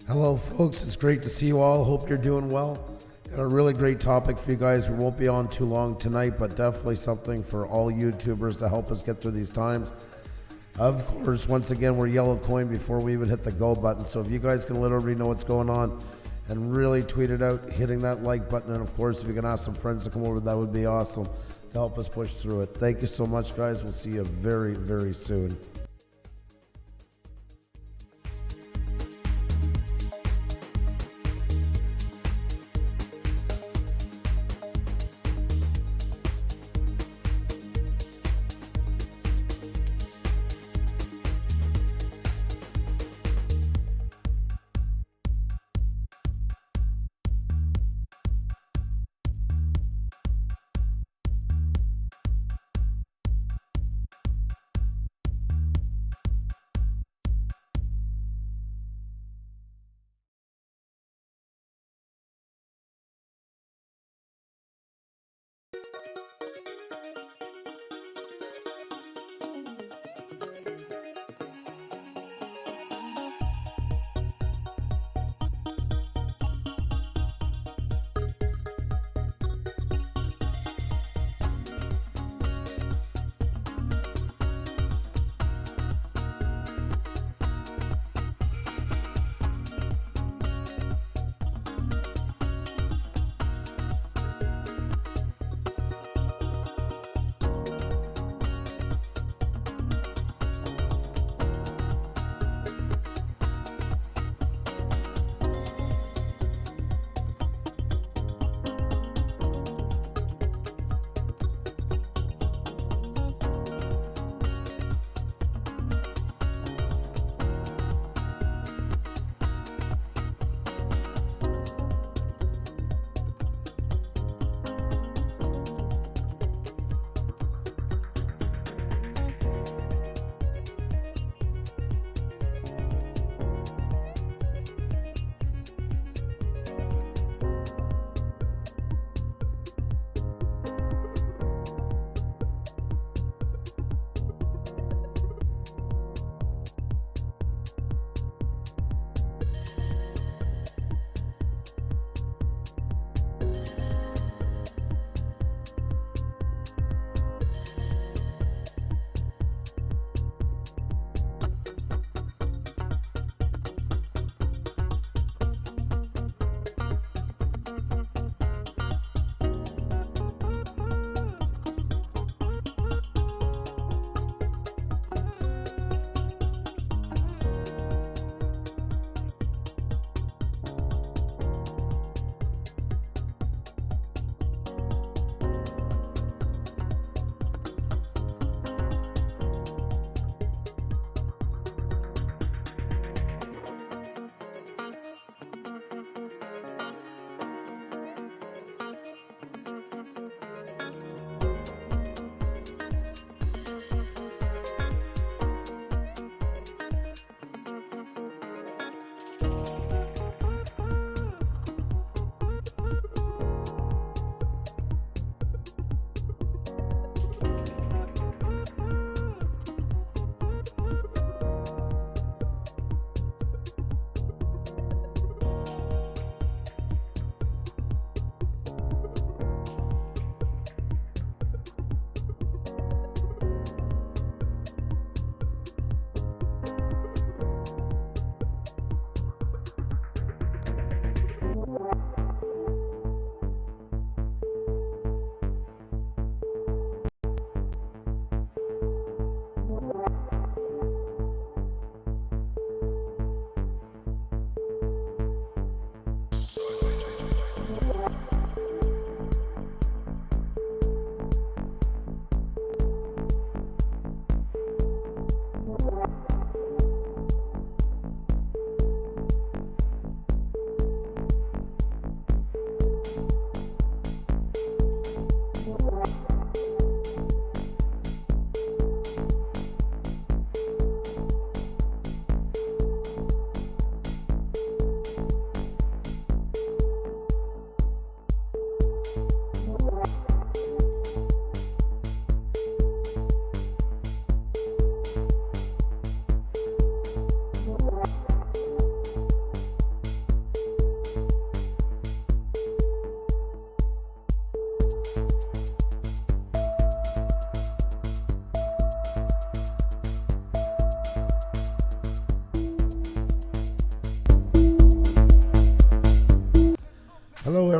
Hello, folks. It's great to see you all. Hope you're doing well. Got a really great topic for you guys. We won't be on too long tonight, but definitely something for all YouTubers to help us get through these times. Of course, once again, we're yellow coin before we even hit the go button. So if you guys can let everybody know what's going on and really tweet it out, hitting that like button. And of course, if you can ask some friends to come over, that would be awesome to help us push through it. Thank you so much, guys. We'll see you very, very soon.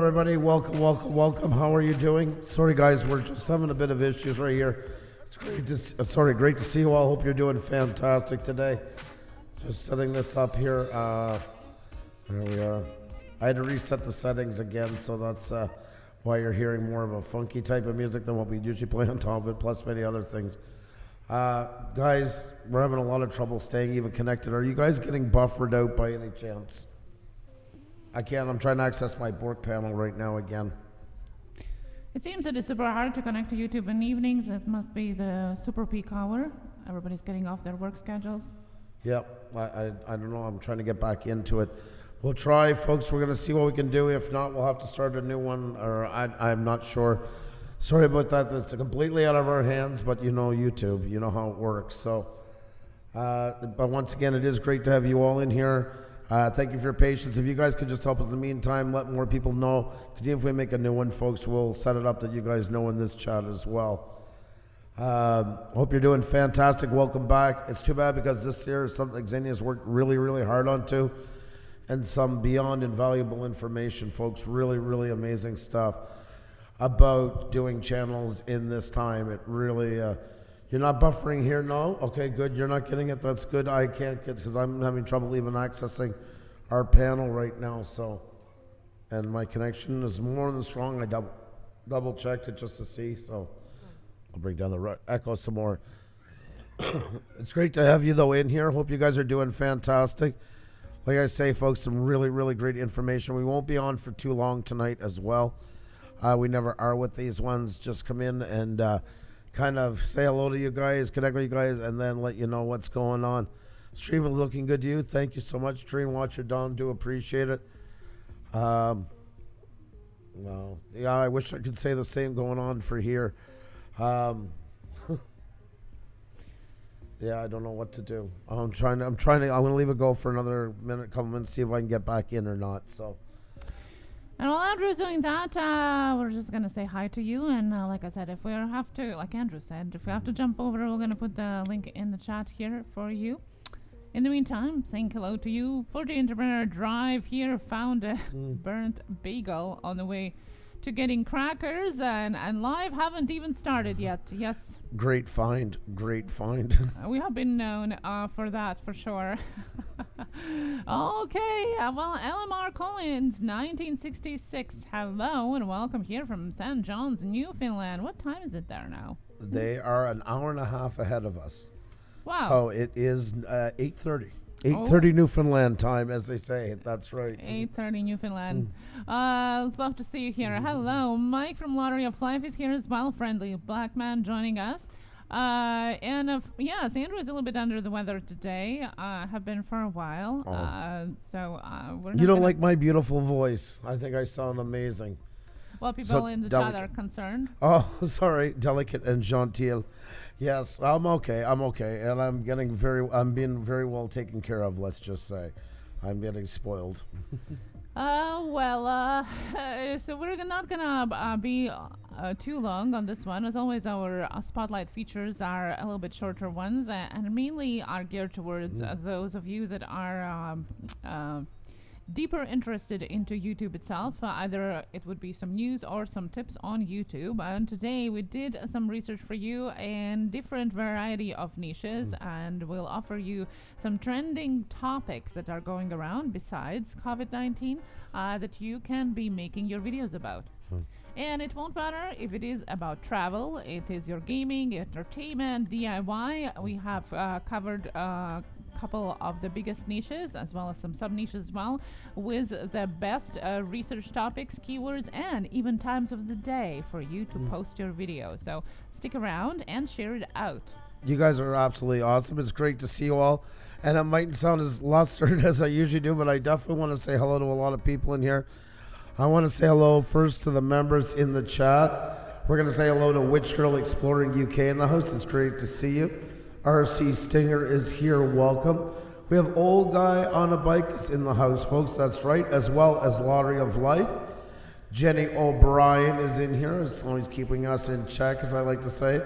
everybody. Welcome. How are you doing? Sorry, guys, we're just having a bit of issues right here. It's great to see you all. Hope you're doing fantastic today. Just setting this up here. There we are. I had to reset the settings again, so that's why you're hearing more of a funky type of music than what we usually play on top of it, plus many other things. Guys, we're having a lot of trouble staying even connected. Are you guys getting buffered out by any chance? I can't. I'm trying to access my Bork panel right now again. It seems that it's super hard to connect to YouTube in evenings. It must be the super peak hour. Everybody's getting off their work schedules. Yep. I don't know. I'm trying to get back into it. We'll try, folks. We're going to see what we can do. If not, we'll have to start a new one, or I'm not sure. Sorry about that. That's completely out of our hands, but you know YouTube. You know how it works. So, but once again, it is great to have you all in here. Thank you for your patience. If you guys could just help us in the meantime, let more people know, because even if we make a new one, folks, we'll set it up that you guys know in this chat as well. Hope you're doing fantastic. Welcome back. It's too bad because this year is something Xenia's worked really, really hard on too, and some beyond invaluable information, folks. Really, really amazing stuff about doing channels in this time. It really... You're not buffering here? No? Okay, good. You're not getting it? That's good. I can't get, because I'm having trouble even accessing our panel right now, so. And my connection is more than strong. I double checked it just to see, so. I'll bring down the echo some more. It's great to have you, though, in here. Hope you guys are doing fantastic. Like I say, folks, some really, really great information. We won't be on for too long tonight as well. We never are with these ones. Just come in and... kind of say hello to you guys, connect with you guys, and then let you know what's going on. Stream is looking good to you. Thank you so much, Dream Watcher Don. Do appreciate it. Well, yeah, I wish I could say the same going on for here. Yeah, I don't know what to do. I'm gonna leave it go for another minute, couple minutes, see if I can get back in or not. So. And while Andrew's doing that, we're just going to say hi to you. And like I said, if we have to, like Andrew said, if we have to jump over, we're going to put the link in the chat here for you. In the meantime, saying hello to you. 40 Entrepreneur Drive here found a burnt bagel on the way to getting crackers, and live haven't even started yet. Yes. Great find. We have been known for that, for sure. Okay, well, LMR Collins, 1966. Hello and welcome here from St. John's, Newfoundland. What time is it there now? They are an hour and a half ahead of us. Wow. So it is 8:30. 8:30 Newfoundland time, as they say. That's right. 8:30 Newfoundland. Love to see you here. Hello, Mike from Lottery of Life is here as well. Friendly black man joining us. Yes, Andrew is a little bit under the weather today. Have been for a while. We're. You don't like my beautiful voice? I think I sound amazing. Well, people in the chat are concerned. Oh, sorry, delicate and genteel. Yes, I'm okay, and I'm being very well taken care of, let's just say. I'm getting spoiled. So we're not gonna be too long on this one. As always, our spotlight features are a little bit shorter ones, and mainly are geared towards those of you that are deeper interested into YouTube itself. Either it would be some news or some tips on YouTube. And today we did some research for you in different variety of niches, and we'll offer you some trending topics that are going around besides COVID-19 that you can be making your videos about. And it won't matter if it is about travel, it is your gaming, entertainment, DIY. We have covered couple of the biggest niches as well as some sub niches as well, with the best research topics, keywords, and even times of the day for you to post your video. So stick around and share it out. You guys are absolutely awesome. It's great to see you all. And it mightn't sound as lustered as I usually do, but I definitely want to say hello to a lot of people in here. I want to say hello first to the members in the chat. We're going to say hello to Witch Girl Exploring UK in the house. It's great to see you. RC Stinger is here. Welcome. We have Old Guy on a Bike is in the house, folks. That's right. As well as Lottery of Life. Jenny O'Brien is in here. As always keeping us in check, as I like to say.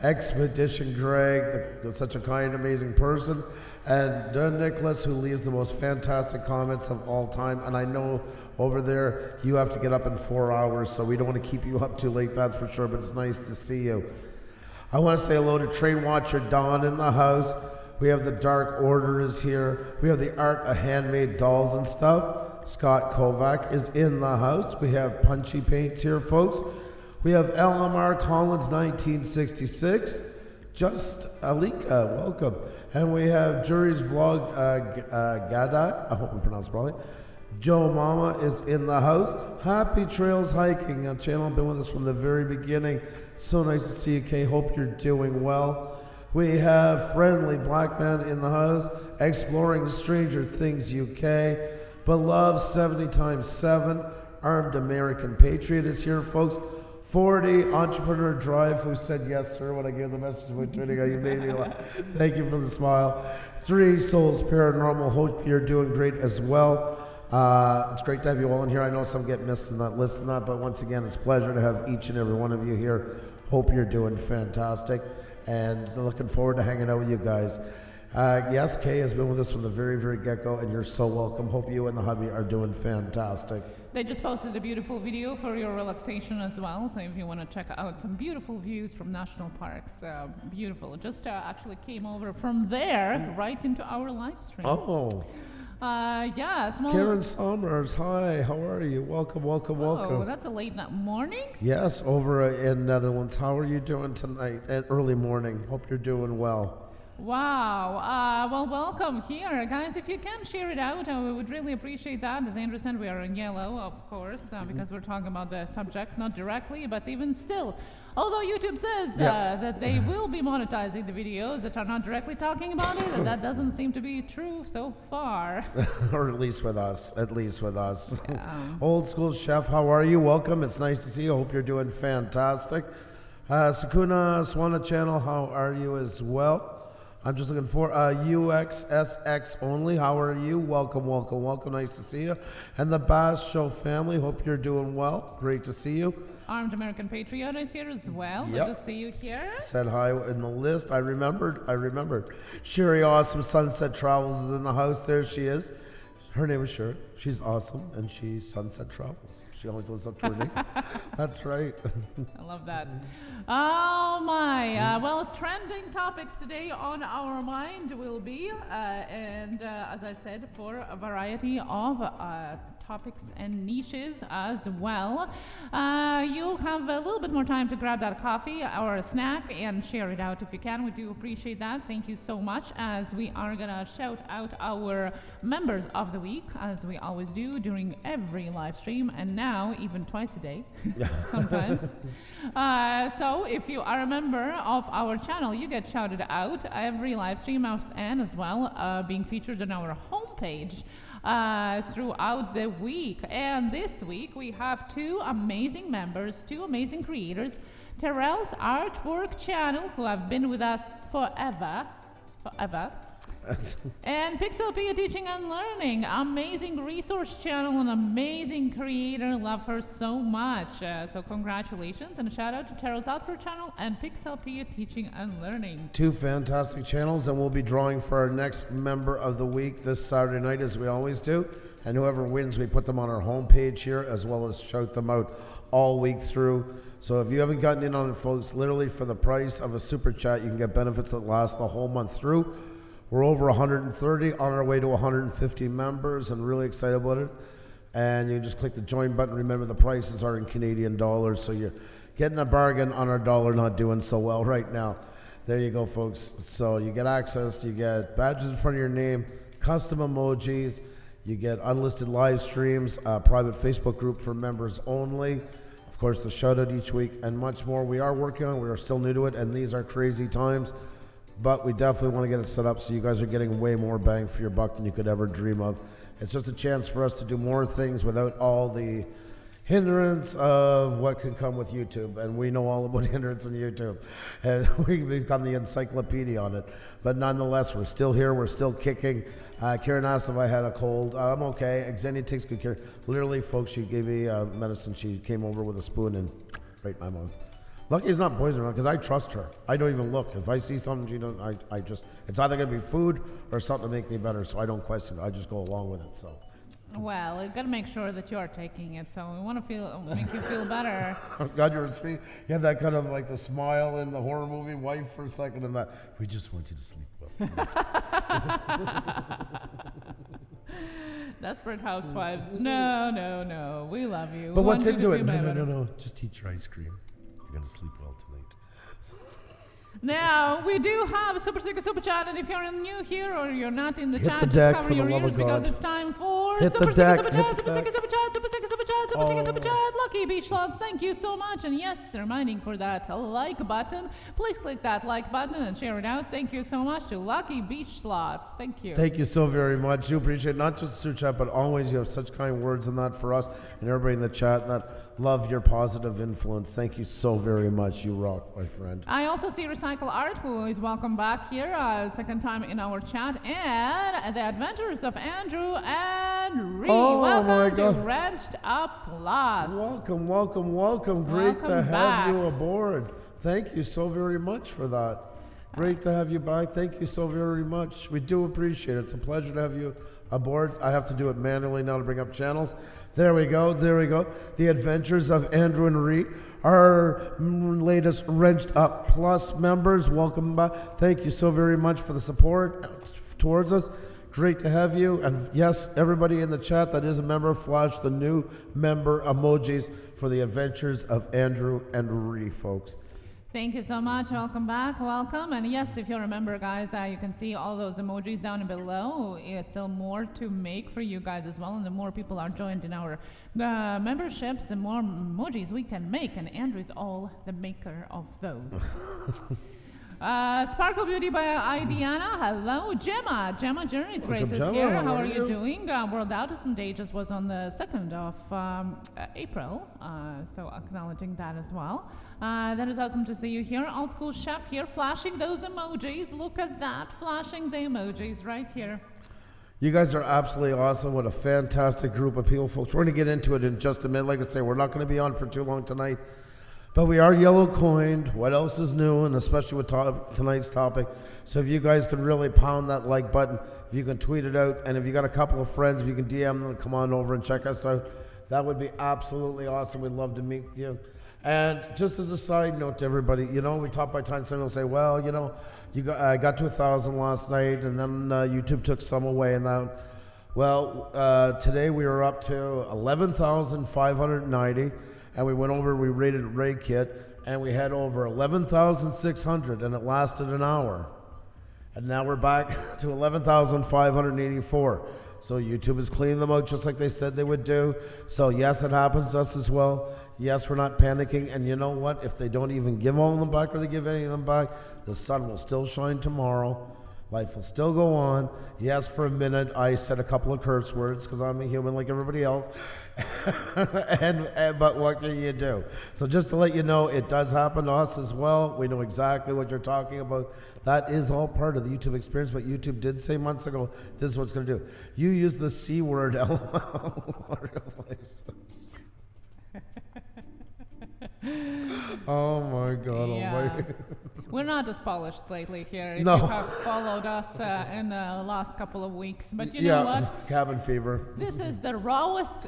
Expedition Greg, such a kind, amazing person. And Nicholas, who leaves the most fantastic comments of all time. And I know over there you have to get up in 4 hours, so we don't want to keep you up too late, that's for sure, but it's nice to see you. I want to say hello to Train Watcher Don in the house. We have the Dark Order is here. We have the Art of Handmade Dolls and stuff. Scott Kovac is in the house. We have Punchy Paints here, folks. We have LMR Collins 1966. Just Alika, welcome. And we have Jury's Vlog Gada, I hope I pronounced it probably. Joe Mama is in the house. Happy Trails Hiking, a channel been with us from the very beginning. So nice to see you, Kay. Hope you're doing well. We have Friendly Black Man in the house. Exploring Stranger Things UK. Beloved 70 times 7. Armed American Patriot is here, folks. 40 Entrepreneur Drive, who said yes, sir, when I gave the message about Twitter. You made me laugh. Thank you for the smile. 3 Souls Paranormal. Hope you're doing great as well. It's great to have you all in here. I know some get missed in that list and that, but once again, it's a pleasure to have each and every one of you here. Hope you're doing fantastic, and looking forward to hanging out with you guys. Yes, Kay has been with us from the very, very get-go, and you're so welcome. Hope you and the hubby are doing fantastic. They just posted a beautiful video for your relaxation as well, so if you want to check out some beautiful views from national parks, beautiful. Just actually came over from there right into our live stream. Oh. Yeah, small. Karen Sommers, hi, how are you? Welcome, welcome, welcome. Oh, that's a late night morning? Yes, over in Netherlands. How are you doing tonight and early morning? Hope you're doing well. Wow. Well, welcome here. Guys, if you can share it out, we would really appreciate that. As Andrew said, we are in yellow, of course, because we're talking about the subject, not directly, but even still. Although YouTube says that they will be monetizing the videos that are not directly talking about it, and that doesn't seem to be true so far. Or at least with us. Yeah. Old School Chef, how are you? Welcome. It's nice to see you. Hope you're doing fantastic. Sakuna Swana Channel, how are you as well? I'm just looking for UXSX only. How are you? Welcome, welcome, welcome. Nice to see you. And the Bass Show family, hope you're doing well. Great to see you. Armed American Patriot is here as well. Good to see you here. Said hi in the list. I remembered. Sherry Awesome Sunset Travels is in the house. There she is. Her name is Sherry. She's awesome, and she's Sunset Travels. She always lives up to her name. That's right. I love that. Oh my. Well, trending topics today on our mind will be, as I said, for a variety of topics and niches as well. You'll have a little bit more time to grab that coffee or a snack and share it out if you can. We do appreciate that. Thank you so much, as we are gonna shout out our members of the week, as we always do during every live stream, and now even twice a day sometimes. So if you are a member of our channel, you get shouted out every live stream, and as well being featured on our homepage throughout the week. And this week we have 2 amazing members, 2 amazing creators, Terrell's Artwork channel, who have been with us forever, and Pixelpia Teaching and Learning, amazing resource channel, an amazing creator, love her so much. So congratulations, and a shout out to Terrell's Artwork channel and Pixelpia Teaching and Learning. 2 fantastic channels, and we'll be drawing for our next member of the week this Saturday night, as we always do. And whoever wins, we put them on our homepage here, as well as shout them out all week through. So if you haven't gotten in on it, folks, literally for the price of a super chat, you can get benefits that last the whole month through. We're over 130, on our way to 150 members, and really excited about it. And you just click the join button. Remember, the prices are in Canadian dollars, so you're getting a bargain on our dollar not doing so well right now. There you go, folks. So you get access, you get badges in front of your name, custom emojis, you get unlisted live streams, a private Facebook group for members only, of course, the shout out each week, and much more. We are working on it. We are still new to it, and these are crazy times. But we definitely want to get it set up so you guys are getting way more bang for your buck than you could ever dream of. It's just a chance for us to do more things without all the hindrance of what can come with YouTube. And we know all about hindrance in YouTube. And we've become the encyclopedia on it. But nonetheless, we're still here. We're still kicking. Karen asked if I had a cold. I'm okay. Xenia takes good care. Literally, folks, she gave me medicine. She came over with a spoon and right in my mouth. Lucky's not poisonous because I trust her. I don't even look. If I see something she doesn't, I just, it's either going to be food or something to make me better, so I don't question it. I just go along with it, so. Well, you got to make sure that you're taking it, so we want to make you feel better. God, you had that kind of like the smile in the horror movie Wife for a second, and that, we just want you to sleep well tonight. Desperate Housewives. No. We love you. But what's into it? No. Just eat your ice cream. You're going to sleep well tonight. Now, we do have a Super Sticker Super Chat, and if you're new here or you're not in the Hit chat, the just deck cover for the your love ears of because God. it's time for Hit the Super Sticker deck, Super hit Chat, the Super Sticker deck. Super Chat, Super Sticker Super Chat, Super Sticker Super Chat. Lucky Beach Slots, thank you so much. And yes, reminding for that like button. Please click that like button and share it out. Thank you so much to Lucky Beach Slots. Thank you. Thank you so very much. You appreciate not just the super chat, but always you have such kind words in that for us and everybody in the chat that love your positive influence. Thank you so very much. You rock, my friend. I also see Recycle Art, who is welcome back here, second time in our chat, and the Adventures of Andrew and Ree. Oh, welcome my to God. Wrenched Up Plus. Welcome. Great Welcome to have back. you aboard. Thank you so very much for that. Great to have you back. Thank you so very much. We do appreciate it. It's a pleasure to have you aboard. I have to do it manually now to bring up channels. There we go. The Adventures of Andrew and Ree, our latest Wrenched Up Plus members. Welcome back. Thank you so very much for the support towards us. Great to have you. And yes, everybody in the chat that is a member, flash the new member emojis for the Adventures of Andrew and Ree, folks. Thank you so much. Welcome back. Welcome. And yes, if you remember, guys, you can see all those emojis down below. There's still more to make for you guys as well. And the more people are joined in our memberships, the more emojis we can make. And Andrew's all the maker of those. Sparkle Beauty by Diana. Hello, Gemma. Gemma Journeys Grace is Gemma. here. How How are are you you? doing? World Autism Day just was on the 2nd of April, so acknowledging that as well. That is awesome to see you here. Old School Chef here, flashing those emojis. Look at that, flashing the emojis right here. You guys are absolutely awesome. What a fantastic group of people, folks. We're going to get into it in just a minute. Like I say, we're not going to be on for too long tonight. But we are yellow coined. What else is new? And especially with tonight's topic. So if you guys can really pound that like button, if you can tweet it out, and if you got a couple of friends, if you can DM them, come on over and check us out. That would be absolutely awesome. We'd love to meet you. And just as a side note to everybody, we talk by time, someone will say, well, I got to 1,000 last night, and then YouTube took some away and that. Well, today we were up to 11,590. And we went over, we rated Ray Kit, and we had over 11,600, and it lasted an hour. And now we're back to 11,584. So YouTube is cleaning them out just like they said they would do. So yes, it happens to us as well. Yes, we're not panicking. And you know what? If they don't even give all of them back or they give any of them back, the sun will still shine tomorrow. Life will still go on. Yes, for a minute, I said a couple of curse words because I'm a human like everybody else. But what can you do? So just to let you know, it does happen to us as well. We know exactly what you're talking about. That is all part of the YouTube experience. But YouTube did say months ago, this is what it's going to do. You use the C word, Oh my God almighty. We're not as polished lately here. If No. you have followed us in the last couple of weeks. But you know what? Cabin fever. This is the rawest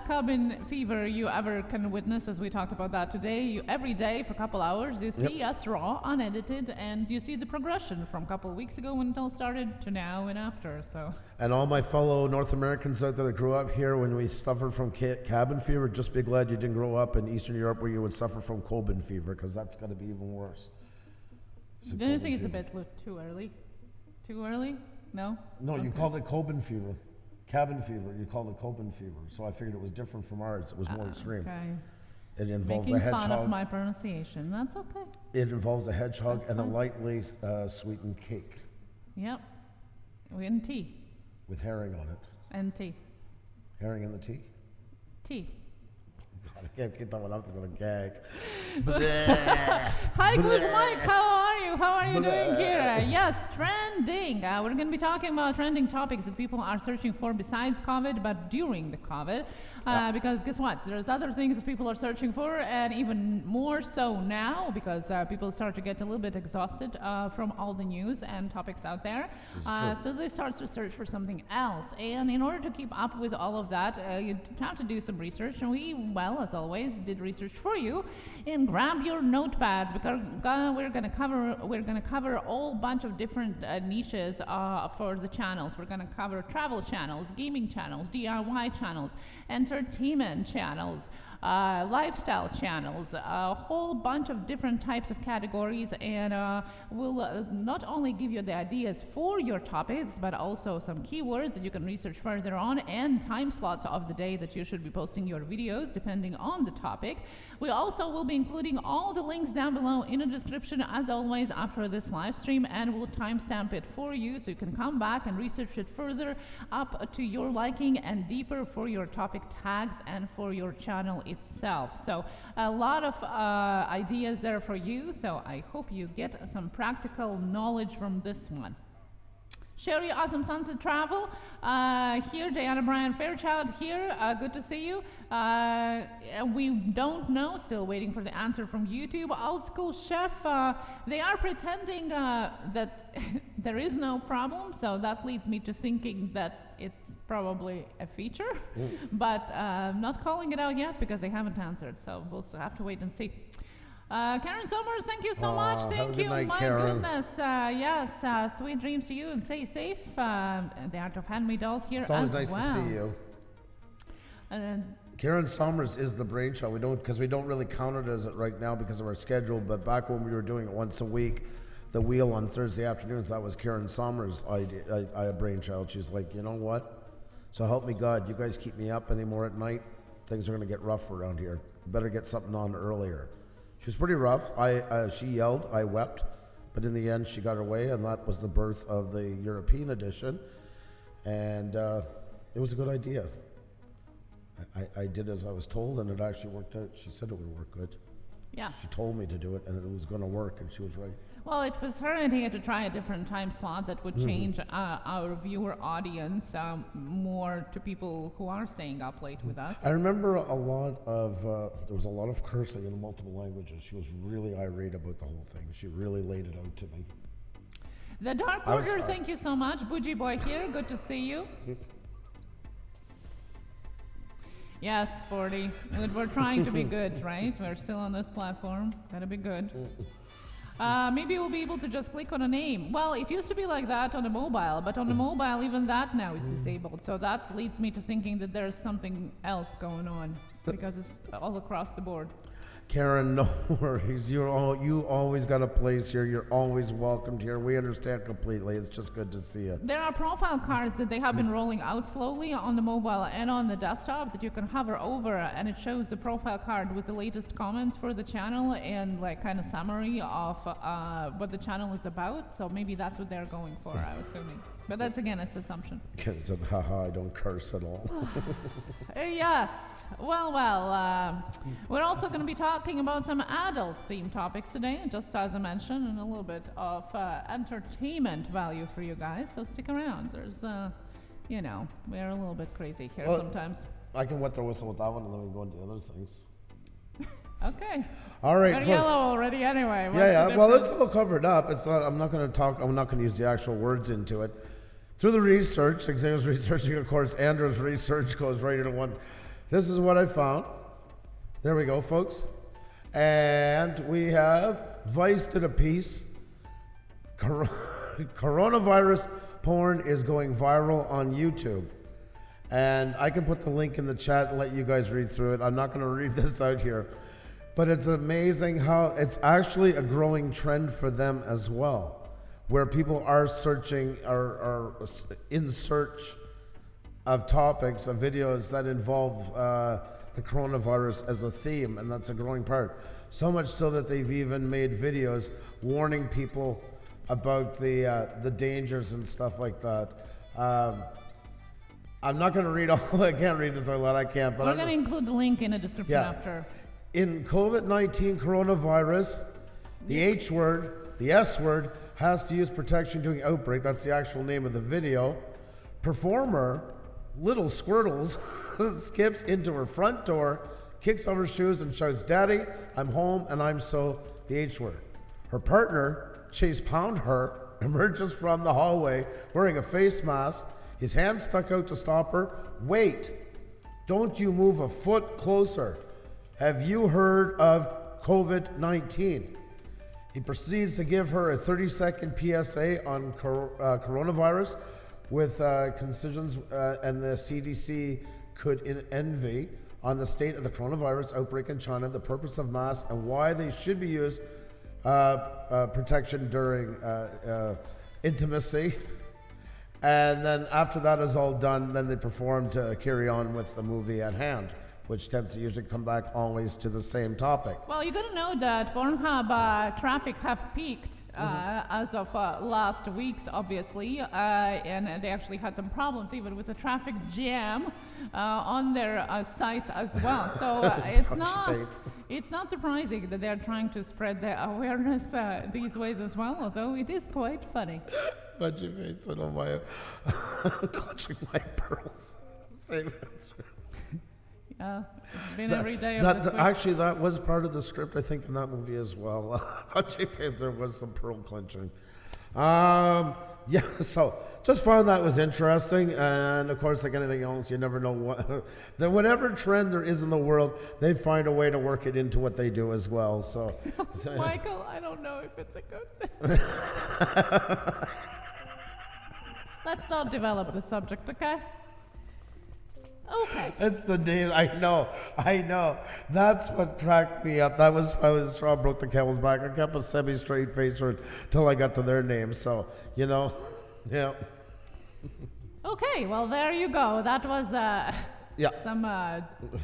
cabin fever you ever can witness, as we talked about that today. Every day for a couple hours, you see us raw, unedited, and you see the progression from a couple of weeks ago when it all started to now and after. So. And all my fellow North Americans out there that grew up here when we suffered from cabin fever, just be glad you didn't grow up in Eastern Europe where you would suffer from Coben fever, because that's going to be even worse. Do you think it's a bit too early? Too early? No? No, you called it Coben fever. Cabin fever, you called it Coben fever. So I figured it was different from ours. It was more extreme. Okay. It involves a Making hedgehog. fun of my pronunciation. That's okay. It involves a hedgehog That's and fine. a lightly sweetened cake Yep. And tea. with herring on it. And tea. Herring in the tea? Tea. God, I can't keep that one up. I'm going to gag. Hi, Cliff Mike. How are you? you? How are you doing here? Yes, trending. We're going to be talking about trending topics that people are searching for besides COVID, but during the COVID. Because guess what? There's other things that people are searching for, and even more so now because people start to get a little bit exhausted from all the news and topics out there. So they start to search for something else. And in order to keep up with all of that, you have to do some research. And we, well, as always, did research for you. And grab your notepads because we're going to cover a whole bunch of different niches for the channels. We're going to cover travel channels, gaming channels, DIY channels, entertainment channels, lifestyle channels, a whole bunch of different types of categories, and we'll not only give you the ideas for your topics, but also some keywords that you can research further on and time slots of the day that you should be posting your videos depending on the topic. We also will be including all the links down below in the description as always after this live stream, and we'll timestamp it for you so you can come back and research it further up to your liking and deeper for your topic tags and for your channel itself. So a lot of ideas there for you, so I hope you get some practical knowledge from this one. Sherry, Awesome Sunset Travel, here, Diana Bryan Fairchild here, good to see you. We don't know, still waiting for the answer from YouTube. Old School Chef, they are pretending that there is no problem, so that leads me to thinking that it's probably a feature, but not calling it out yet because they haven't answered, so we'll have to wait and see. Karen Summers, thank you so much. Thank you. Night, My Karen. goodness. Yes, sweet dreams to you and stay safe. The Art of Handmade Dolls here It's always as nice well. to see you. Karen Summers is the brainchild. We don't really count it as it right now because of our schedule, but back when we were doing it once a week, the wheel on Thursday afternoons, that was Karen Summers' idea, brainchild. She's like, you know what? So help me God, you guys keep me up anymore at night, things are going to get rough around here. Better get something on earlier. She was pretty rough. She yelled, I wept, but in the end she got her way, and that was the birth of the European edition, and it was a good idea. I did as I was told, and it actually worked out. She said it would work good. Yeah. She told me to do it, and it was going to work, and she was right. Well, it was her idea to try a different time slot that would change our viewer audience more to people who are staying up late with us. I remember a lot of, there was a lot of cursing in multiple languages. She was really irate about the whole thing. She really laid it out to me. The Dark Order, thank you so much. Bougie Boy here, good to see you. Yes, 40. We're trying to be good, right? We're still on this platform. Gotta be good. Maybe we'll be able to just click on a name. Well, it used to be like that on the mobile, but on the mobile, even that now is disabled. So that leads me to thinking that there's something else going on because it's all across the board. Karen, no worries. You always got a place here. You're always welcomed here. We understand completely. It's just good to see you. There are profile cards that they have been rolling out slowly on the mobile and on the desktop that you can hover over, and it shows the profile card with the latest comments for the channel and like kind of summary of what the channel is about. So maybe that's what they're going for, I'm assuming. But that's, again, it's assumption. Ken said, haha, I don't curse at all. Yes. Well, we're also going to be talking about some adult-themed topics today, just as I mentioned, and a little bit of entertainment value for you guys. So stick around. There's, we're a little bit crazy here sometimes. I can wet the whistle with that one, and then we can go into the other things. Okay. All right. We're yellow already anyway. Yeah. Well, it's all covered up. It's not. I'm not going to use the actual words into it. Through the research, Xavier's researching, of course, Andrew's research goes right into one. This is what I found. There we go, folks. And we have Vice did a piece. Coronavirus porn is going viral on YouTube. And I can put the link in the chat and let you guys read through it. I'm not going to read this out here. But it's amazing how it's actually a growing trend for them as well, where people are searching, are in search of topics, of videos that involve the coronavirus as a theme, and that's a growing part. So much so that they've even made videos warning people about the dangers and stuff like that. I'm not going to read all. I can't read this out loud. I can't. But we're going to include the link in the description after. In COVID-19 coronavirus, the H word the S word, has to use protection during outbreak. That's the actual name of the video. Performer, Little Squirtles, skips into her front door, kicks off her shoes and shouts, "Daddy, I'm home and I'm so," the H word. Her partner, Chase Pound Her, emerges from the hallway wearing a face mask, his hand stuck out to stop her. "Wait, don't you move a foot closer. Have you heard of COVID-19? He proceeds to give her a 30-second PSA on coronavirus with concisions and the CDC could envy on the state of the coronavirus outbreak in China, the purpose of masks, and why they should be used protection during intimacy. And then after that is all done, then they perform to carry on with the movie at hand, which tends to usually come back always to the same topic. Well, you gotta know that Pornhub traffic have peaked as of last week's, obviously, and they actually had some problems even with the traffic jam on their sites as well. So it's not surprising that they're trying to spread their awareness these ways as well, although it is quite funny. But you made son of my clutching my pearls. Same answer. Yeah, it's been every day of this week. Actually, that was part of the script, I think, in that movie as well. There was some pearl clenching. Yeah, so just found that was interesting. And of course, like anything else, you never know what. Then whatever trend there is in the world, they find a way to work it into what they do as well. So, Michael, I don't know if it's a good thing. Let's not develop the subject, okay? Okay. It's the name. I know. That's what cracked me up. That was finally the straw broke the camel's back. I kept a semi-straight face until I got to their name. So, yeah. Okay, well, there you go. That was some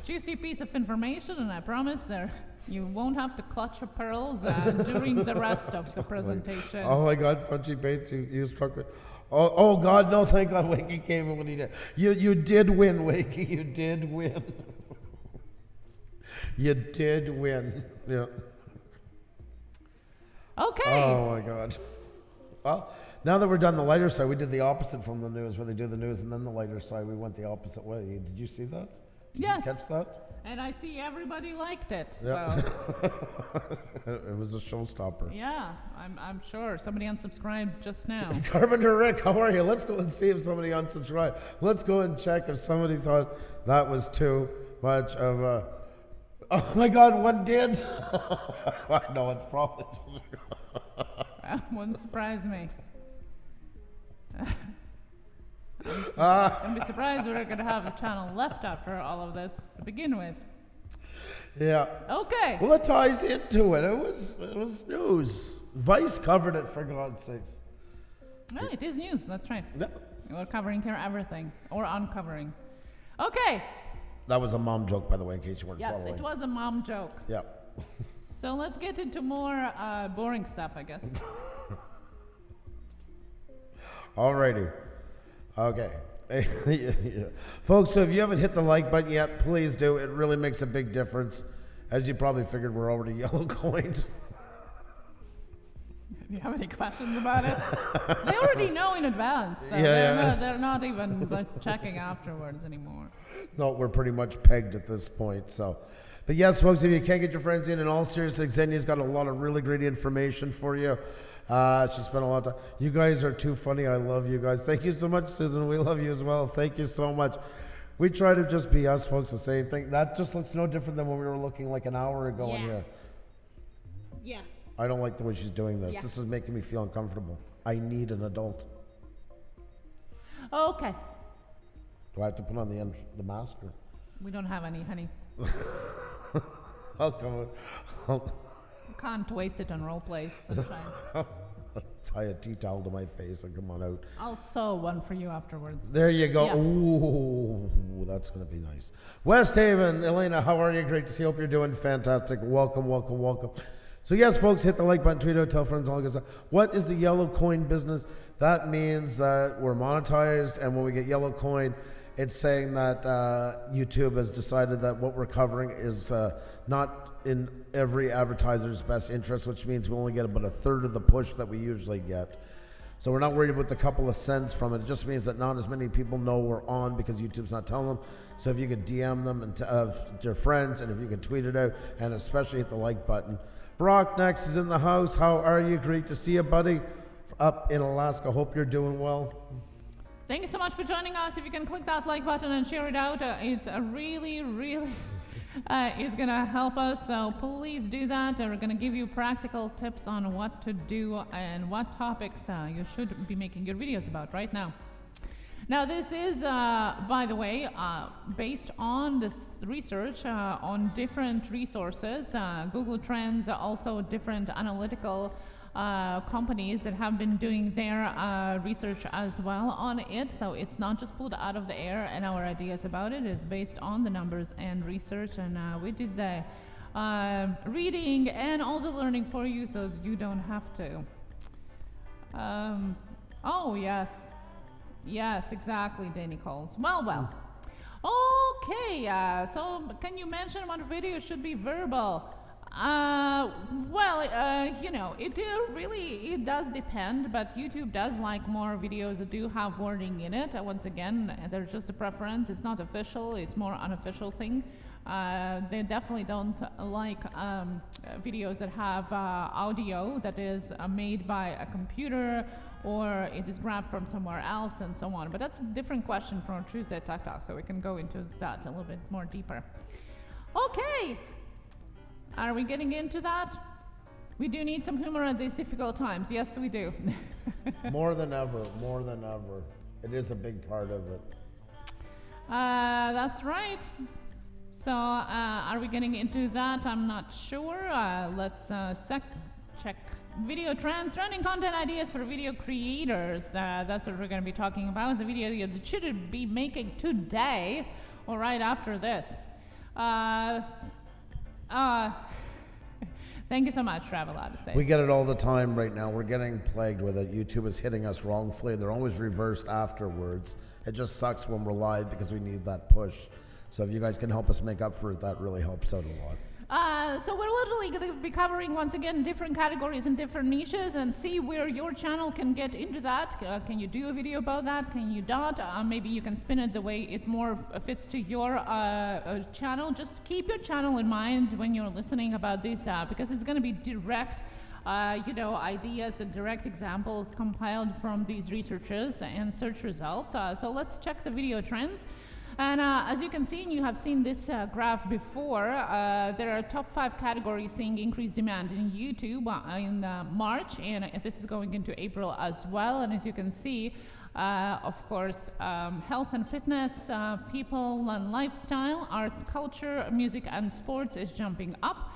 juicy piece of information, and I promise you won't have to clutch your pearls during the rest of the presentation. Oh my God, Punchy Bates, you struck me. Oh God, no, thank God Wakey came in when he did. You did win, Wakey, you did win. You did win, yeah. Okay. Oh my God. Well, now that we're done the lighter side, we did the opposite from the news, where they do the news and then the lighter side. We went the opposite way. Did you see that? Yes. Did you catch that? And I see everybody liked it. Yeah. So. It was a showstopper. Yeah, I'm sure. Somebody unsubscribed just now. Carpenter Rick, how are you? Let's go and see if somebody unsubscribed. Let's go and check if somebody thought that was too much of a... Oh my God, one did? I know, it's probably... That wouldn't surprise me. I'd be surprised we're going to have a channel left after all of this to begin with. Yeah. Okay. Well, it ties into it. It was news. Vice covered it, for God's sakes. Well, it is news. That's right. Yeah. We're covering here everything, or uncovering. Okay. That was a mom joke, by the way, in case you weren't following. Yes, it was a mom joke. Yeah. So let's get into more boring stuff, I guess. Alrighty. Okay. Yeah. Folks, so if you haven't hit the like button yet, please do. It really makes a big difference. As you probably figured, we're already yellow coined. Do you have any questions about it? They already know in advance. So they're not even checking afterwards anymore. No, we're pretty much pegged at this point. So, but yes, folks, if you can't get your friends in all seriousness, Xenia's got a lot of really great information for you. She spent a lot of time. You guys are too funny. I love you guys. Thank you so much, Susan. We love you as well. Thank you so much. We try to just be us, folks, the same thing. That just looks no different than when we were looking like an hour ago in here. Yeah. I don't like the way she's doing this. Yeah. This is making me feel uncomfortable. I need an adult. Okay. Do I have to put on the mask? Or? We don't have any, honey. I'll come. Can't waste it on role plays. That's fine. I'll tie a tea towel to my face and come on out. I'll sew one for you afterwards. There you go. Yeah. Ooh, that's going to be nice. West Haven, Elena, how are you? Great to see you. Hope you're doing fantastic. Welcome, welcome, welcome. So yes, folks, hit the like button, tweet out, tell friends, all that good stuff. What is the yellow coin business? That means that we're monetized, and when we get yellow coin, It's saying that YouTube has decided that what we're covering is not in every advertiser's best interest, which means we only get about a third of the push that we usually get. So we're not worried about the couple of cents from it. It just means that not as many people know we're on because YouTube's not telling them. So if you could DM them and to your friends, and if you could tweet it out, and especially hit the like button. Brock next is in the house. How are you? Great to see you, buddy. Up in Alaska. Hope you're doing well. Thank you so much for joining us. If you can click that like button and share it out, it's a really is going to help us. So please do that. We're going to give you practical tips on what to do and what topics you should be making your videos about right now. Now, this is, by the way, based on this research on different resources, Google Trends, also different analytical companies that have been doing their research as well on it. So it's not just pulled out of the air and our ideas about it. It's based on the numbers and research, and we did the reading and all the learning for you so you don't have to. Oh, yes, exactly, Danny Coles. Well. Okay, so can you mention what video should be verbal? It does depend, but YouTube does like more videos that do have wording in it. Once again, there's just a preference. It's not official. It's more unofficial thing. They definitely don't like videos that have audio that is made by a computer or it is grabbed from somewhere else and so on. But that's a different question from Tuesday Tech Talk, so we can go into that a little bit more deeper. Okay. Are we getting into that? We do need some humor at these difficult times. Yes, we do. More than ever. It is a big part of it. That's right. So, are we getting into that? I'm not sure. Let's check video trends, trending content ideas for video creators. That's what we're going to be talking about. The video you should be making today or right after this. Thank you so much, Travelada Safe. We get it all the time right now. We're getting plagued with it. YouTube is hitting us wrongfully. They're always reversed afterwards. It just sucks when we're live because we need that push. So if you guys can help us make up for it, that really helps out a lot. So we're literally going to be covering, once again, different categories and different niches and see where your channel can get into that. Can you do a video about that? Can you not? Maybe you can spin it the way it more fits to your channel. Just keep your channel in mind when you're listening about this because it's going to be direct ideas and direct examples compiled from these researches and search results. So let's check the video trends. And as you can see, and you have seen this graph before, there are top 5 categories seeing increased demand in YouTube in March, and this is going into April as well. And as you can see, of course, health and fitness, people and lifestyle, arts, culture, music and sports is jumping up.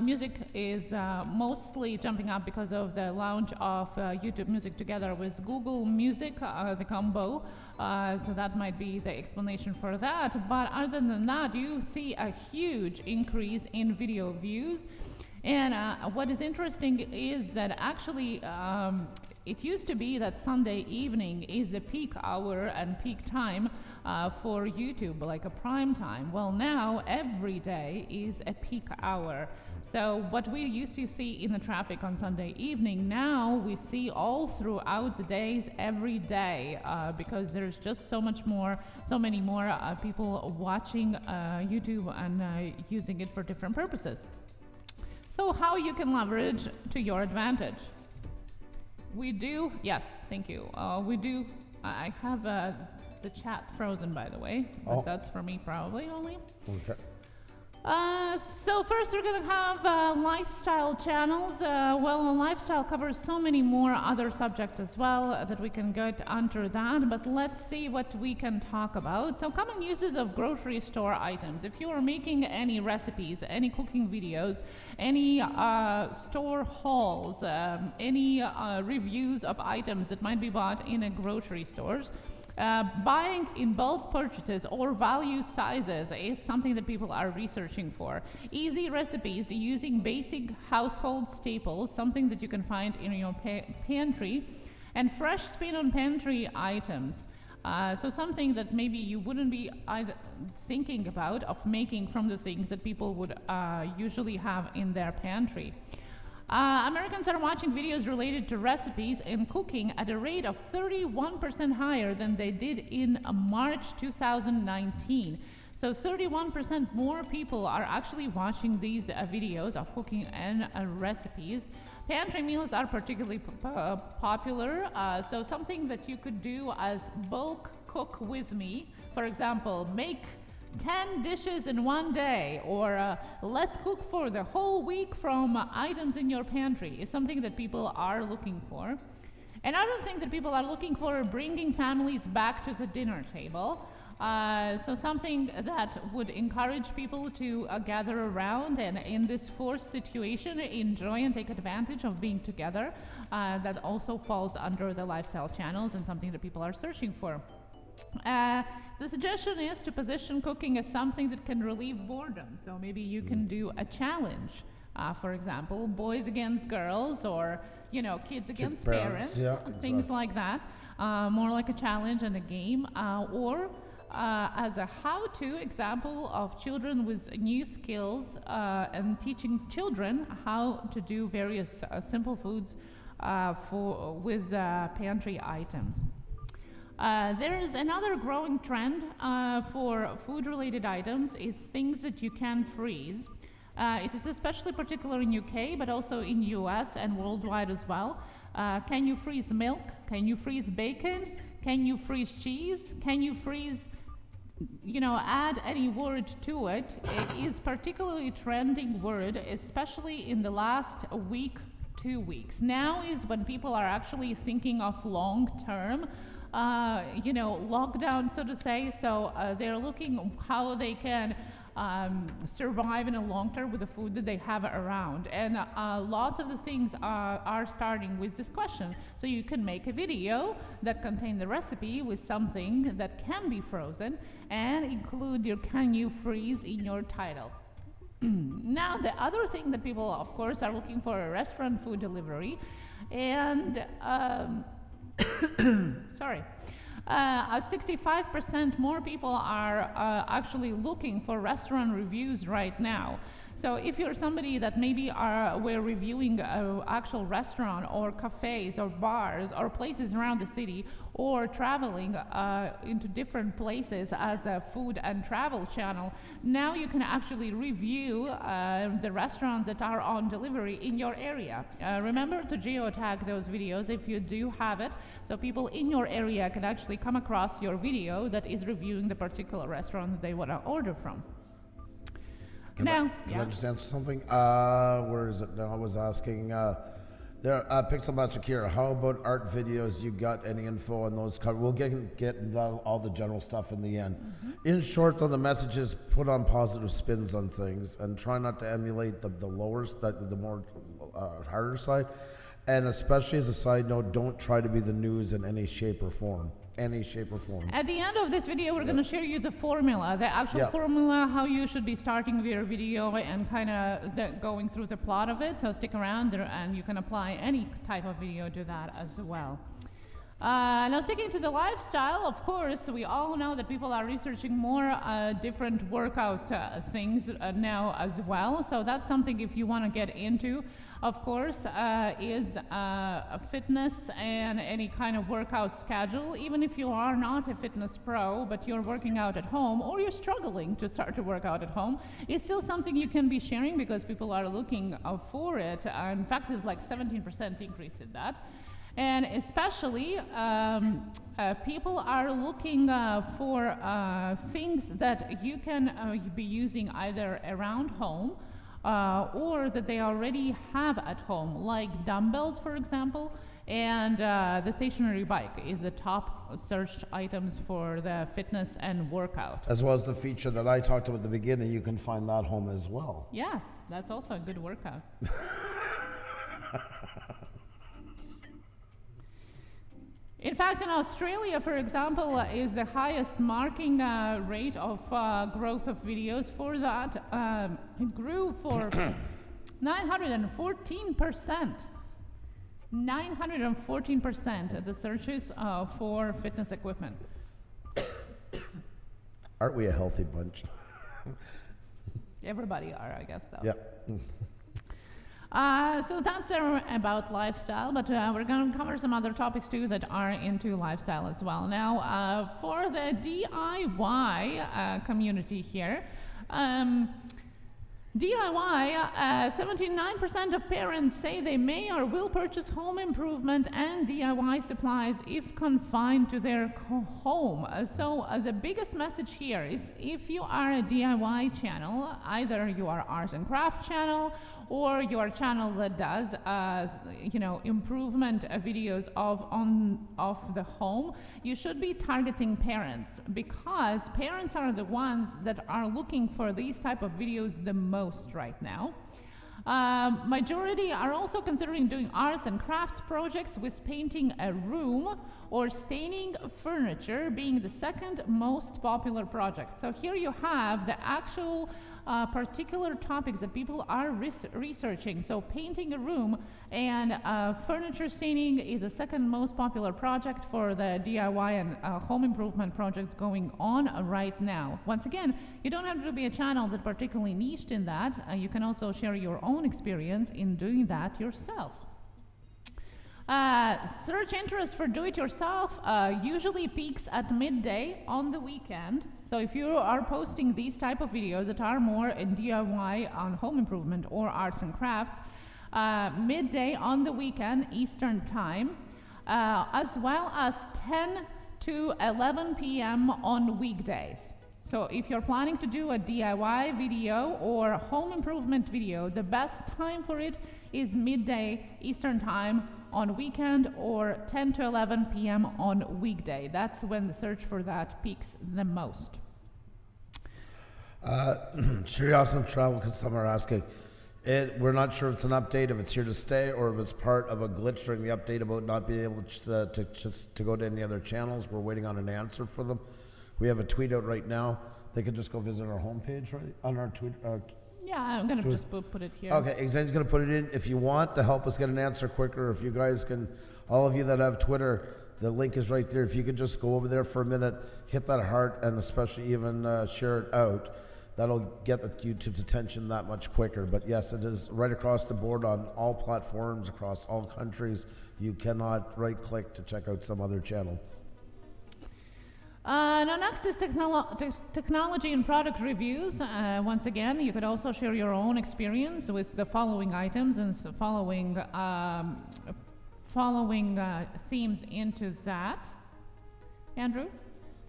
Music is mostly jumping up because of the launch of YouTube Music together with Google Music, the combo. So that might be the explanation for that. But other than that, you see a huge increase in video views. And what is interesting is that actually it used to be that Sunday evening is the peak hour and peak time for YouTube, like a prime time. Well, now every day is a peak hour. So what we used to see in the traffic on Sunday evening, now we see all throughout the days, every day, because there's just so many more people watching YouTube and using it for different purposes. So how you can leverage to your advantage? We do, yes, thank you. We do, I have the chat frozen, by the way, but that's for me probably only. Okay. So first we're going to have lifestyle channels. Lifestyle covers so many more other subjects as well that we can get under that, but let's see what we can talk about. So common uses of grocery store items. If you are making any recipes, any cooking videos, any store hauls, any reviews of items that might be bought in a grocery stores, buying in bulk purchases or value sizes is something that people are researching for. Easy recipes using basic household staples, something that you can find in your pantry, and fresh spin on pantry items. So something that maybe you wouldn't be either thinking about of making from the things that people would usually have in their pantry. Americans are watching videos related to recipes and cooking at a rate of 31% higher than they did in March 2019. So 31% more people are actually watching these videos of cooking and recipes. Pantry meals are particularly popular, so something that you could do as bulk cook with me. For example, make 10 dishes in one day, or let's cook for the whole week from items in your pantry is something that people are looking for. And I don't think that people are looking for bringing families back to the dinner table. So something that would encourage people to gather around and in this forced situation enjoy and take advantage of being together. That also falls under the lifestyle channels and something that people are searching for. The suggestion is to position cooking as something that can relieve boredom. So maybe you can do a challenge, for example, boys against girls, or kids against parents, things like that. More like a challenge and a game, or as a how-to example of children with new skills and teaching children how to do various simple foods with pantry items. There is another growing trend for food-related items is things that you can freeze. It is especially particular in UK, but also in US and worldwide as well. Can you freeze milk? Can you freeze bacon? Can you freeze cheese? Can you freeze, add any word to it? It is particularly trending word, especially in the last week, 2 weeks. Now is when people are actually thinking of long-term lockdown, so to say. So they're looking how they can survive in a long term with the food that they have around. And lots of the things are starting with this question. So you can make a video that contains the recipe with something that can be frozen and include your can you freeze in your title. Now, the other thing that people, of course, are looking for a restaurant food delivery. And 65% more people are actually looking for restaurant reviews right now. So if you're somebody that maybe we're reviewing actual restaurant or cafes or bars or places around the city, or traveling into different places as a food and travel channel, now you can actually review the restaurants that are on delivery in your area. Remember to geotag those videos if you do have it, so people in your area can actually come across your video that is reviewing the particular restaurant that they want to order from. Can I just answer something? Where is it now? I was asking Pixel Master Kira, how about art videos? You got any info on those? We'll get into all the general stuff in the end. Mm-hmm. In short, though, the message is put on positive spins on things and try not to emulate the lower, the more harder side. And especially as a side note, don't try to be the news in any shape or form. At the end of this video, we're going to share you the formula, the actual formula, how you should be starting your video and kind of going through the plot of it. So stick around there and you can apply any type of video to that as well. Now, sticking to the lifestyle, of course, we all know that people are researching more different workout things now as well. So that's something if you want to get into, of course, is fitness and any kind of workout schedule. Even if you are not a fitness pro, but you're working out at home or you're struggling to start to work out at home, it's still something you can be sharing because people are looking for it. In fact, there's like 17% increase in that. And especially, people are looking for things that you can be using either around home or that they already have at home, like dumbbells, for example, and the stationary bike is the top searched items for the fitness and workout. As well as the feature that I talked about at the beginning, you can find that home as well. Yes, that's also a good workout. In fact, in Australia, for example, is the highest marking rate of growth of videos for that. It grew for 914%. 914% of the searches for fitness equipment. Aren't we a healthy bunch? Everybody are, I guess, though. Yeah. So that's about lifestyle, but we're going to cover some other topics too that are into lifestyle as well. Now, for the DIY community here, DIY, 79% of parents say they may or will purchase home improvement and DIY supplies if confined to their home. So the biggest message here is if you are a DIY channel, either you are arts and craft channel or your channel that does, improvement videos of the home, you should be targeting parents, because parents are the ones that are looking for these type of videos the most right now. Majority are also considering doing arts and crafts projects, with painting a room or staining furniture being the second most popular project. So here you have the actual particular topics that people are researching. So painting a room and furniture staining is the second most popular project for the DIY and home improvement projects going on right now. Once again, you don't have to be a channel that particularly niched in that. You can also share your own experience in doing that yourself. Search interest for do-it-yourself usually peaks at midday on the weekend. So if you are posting these type of videos that are more in DIY on home improvement or arts and crafts, midday on the weekend Eastern time, as well as 10 to 11 p.m. on weekdays. So if you're planning to do a DIY video or a home improvement video, the best time for it is midday Eastern time on weekend, or 10 to 11 p.m. on weekday. That's when the search for that peaks the most. Curiosity and travel, because some are asking. We're not sure if it's an update, if it's here to stay, or if it's part of a glitch during the update about not being able to go to any other channels. We're waiting on an answer for them. We have a tweet out right now. They could just go visit our homepage, right? On our tweet. Yeah, I'm going to just put it here. Okay, Xan's going to put it in. If you want to help us get an answer quicker, if you guys can, all of you that have Twitter, the link is right there. If you could just go over there for a minute, hit that heart, and especially even share it out, that'll get YouTube's attention that much quicker. But yes, it is right across the board on all platforms, across all countries. You cannot right-click to check out some other channel. Now next is technology and product reviews. Once again, you could also share your own experience with the following items and following themes into that. Andrew?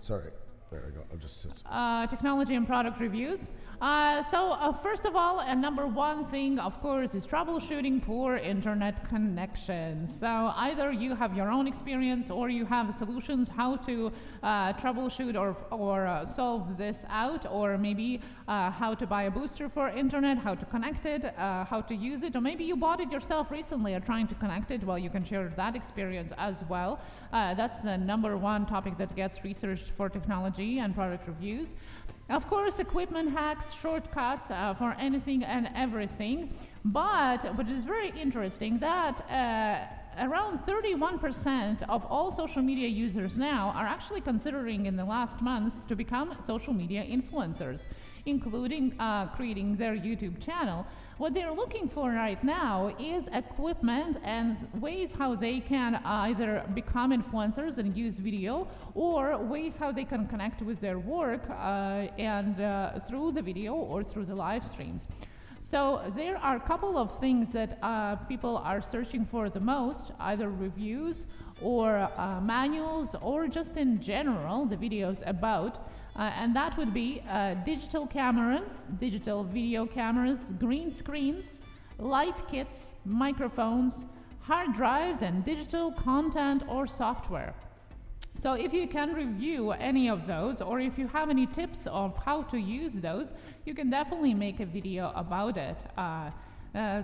Sorry, there we go. I'll just sit. Technology and product reviews. First of all, number one thing, of course, is troubleshooting poor internet connections. So either you have your own experience or you have solutions how to troubleshoot or solve this out, or maybe how to buy a booster for internet, how to connect it, how to use it, or maybe you bought it yourself recently or trying to connect it. Well, you can share that experience as well. That's the number one topic that gets researched for technology and product reviews. Of course, equipment hacks, shortcuts for anything and everything. But what is very interesting, that around 31% of all social media users now are actually considering in the last months to become social media influencers, including creating their YouTube channel. What they're looking for right now is equipment and ways how they can either become influencers and use video, or ways how they can connect with their work and through the video or through the live streams. So there are a couple of things that people are searching for the most, either reviews or manuals, or just in general the videos about. And that would be digital cameras, digital video cameras, green screens, light kits, microphones, hard drives, and digital content or software. So if you can review any of those, or if you have any tips of how to use those, you can definitely make a video about it.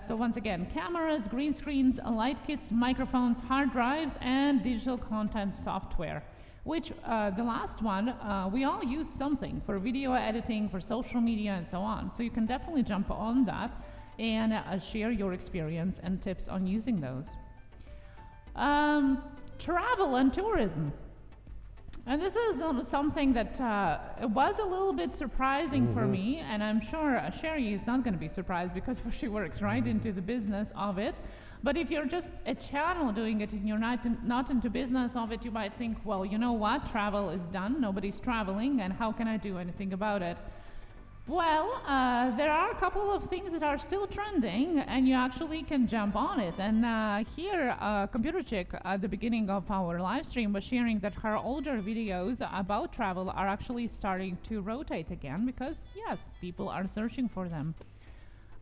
So once again, cameras, green screens, light kits, microphones, hard drives, and digital content software. Which the last one, we all use something for video editing, for social media, and so on. So you can definitely jump on that and share your experience and tips on using those. Travel and tourism. And this is something that was a little bit surprising for me, and I'm sure Sherry is not going to be surprised because she works right into the business of it. But if you're just a channel doing it and you're not into business of it, you might think, well, you know what? Travel is done. Nobody's traveling, and how can I do anything about it? Well, there are a couple of things that are still trending, and you actually can jump on it. And here, Computer Chick, at the beginning of our live stream, was sharing that her older videos about travel are actually starting to rotate again because, yes, people are searching for them.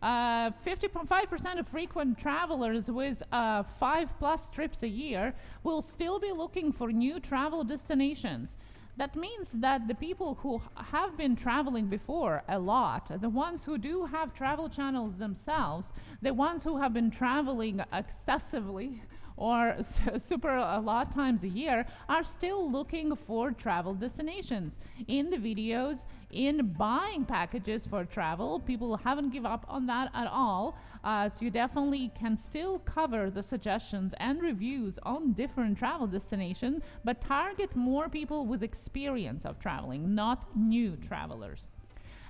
55% of frequent travelers with 5+ trips a year will still be looking for new travel destinations. That means that the people who have been traveling before a lot, the ones who do have travel channels themselves, the ones who have been traveling excessively or super a lot times a year, are still looking for travel destinations. In the videos, in buying packages for travel, people haven't given up on that at all. So you definitely can still cover the suggestions and reviews on different travel destinations, but target more people with experience of traveling, not new travelers.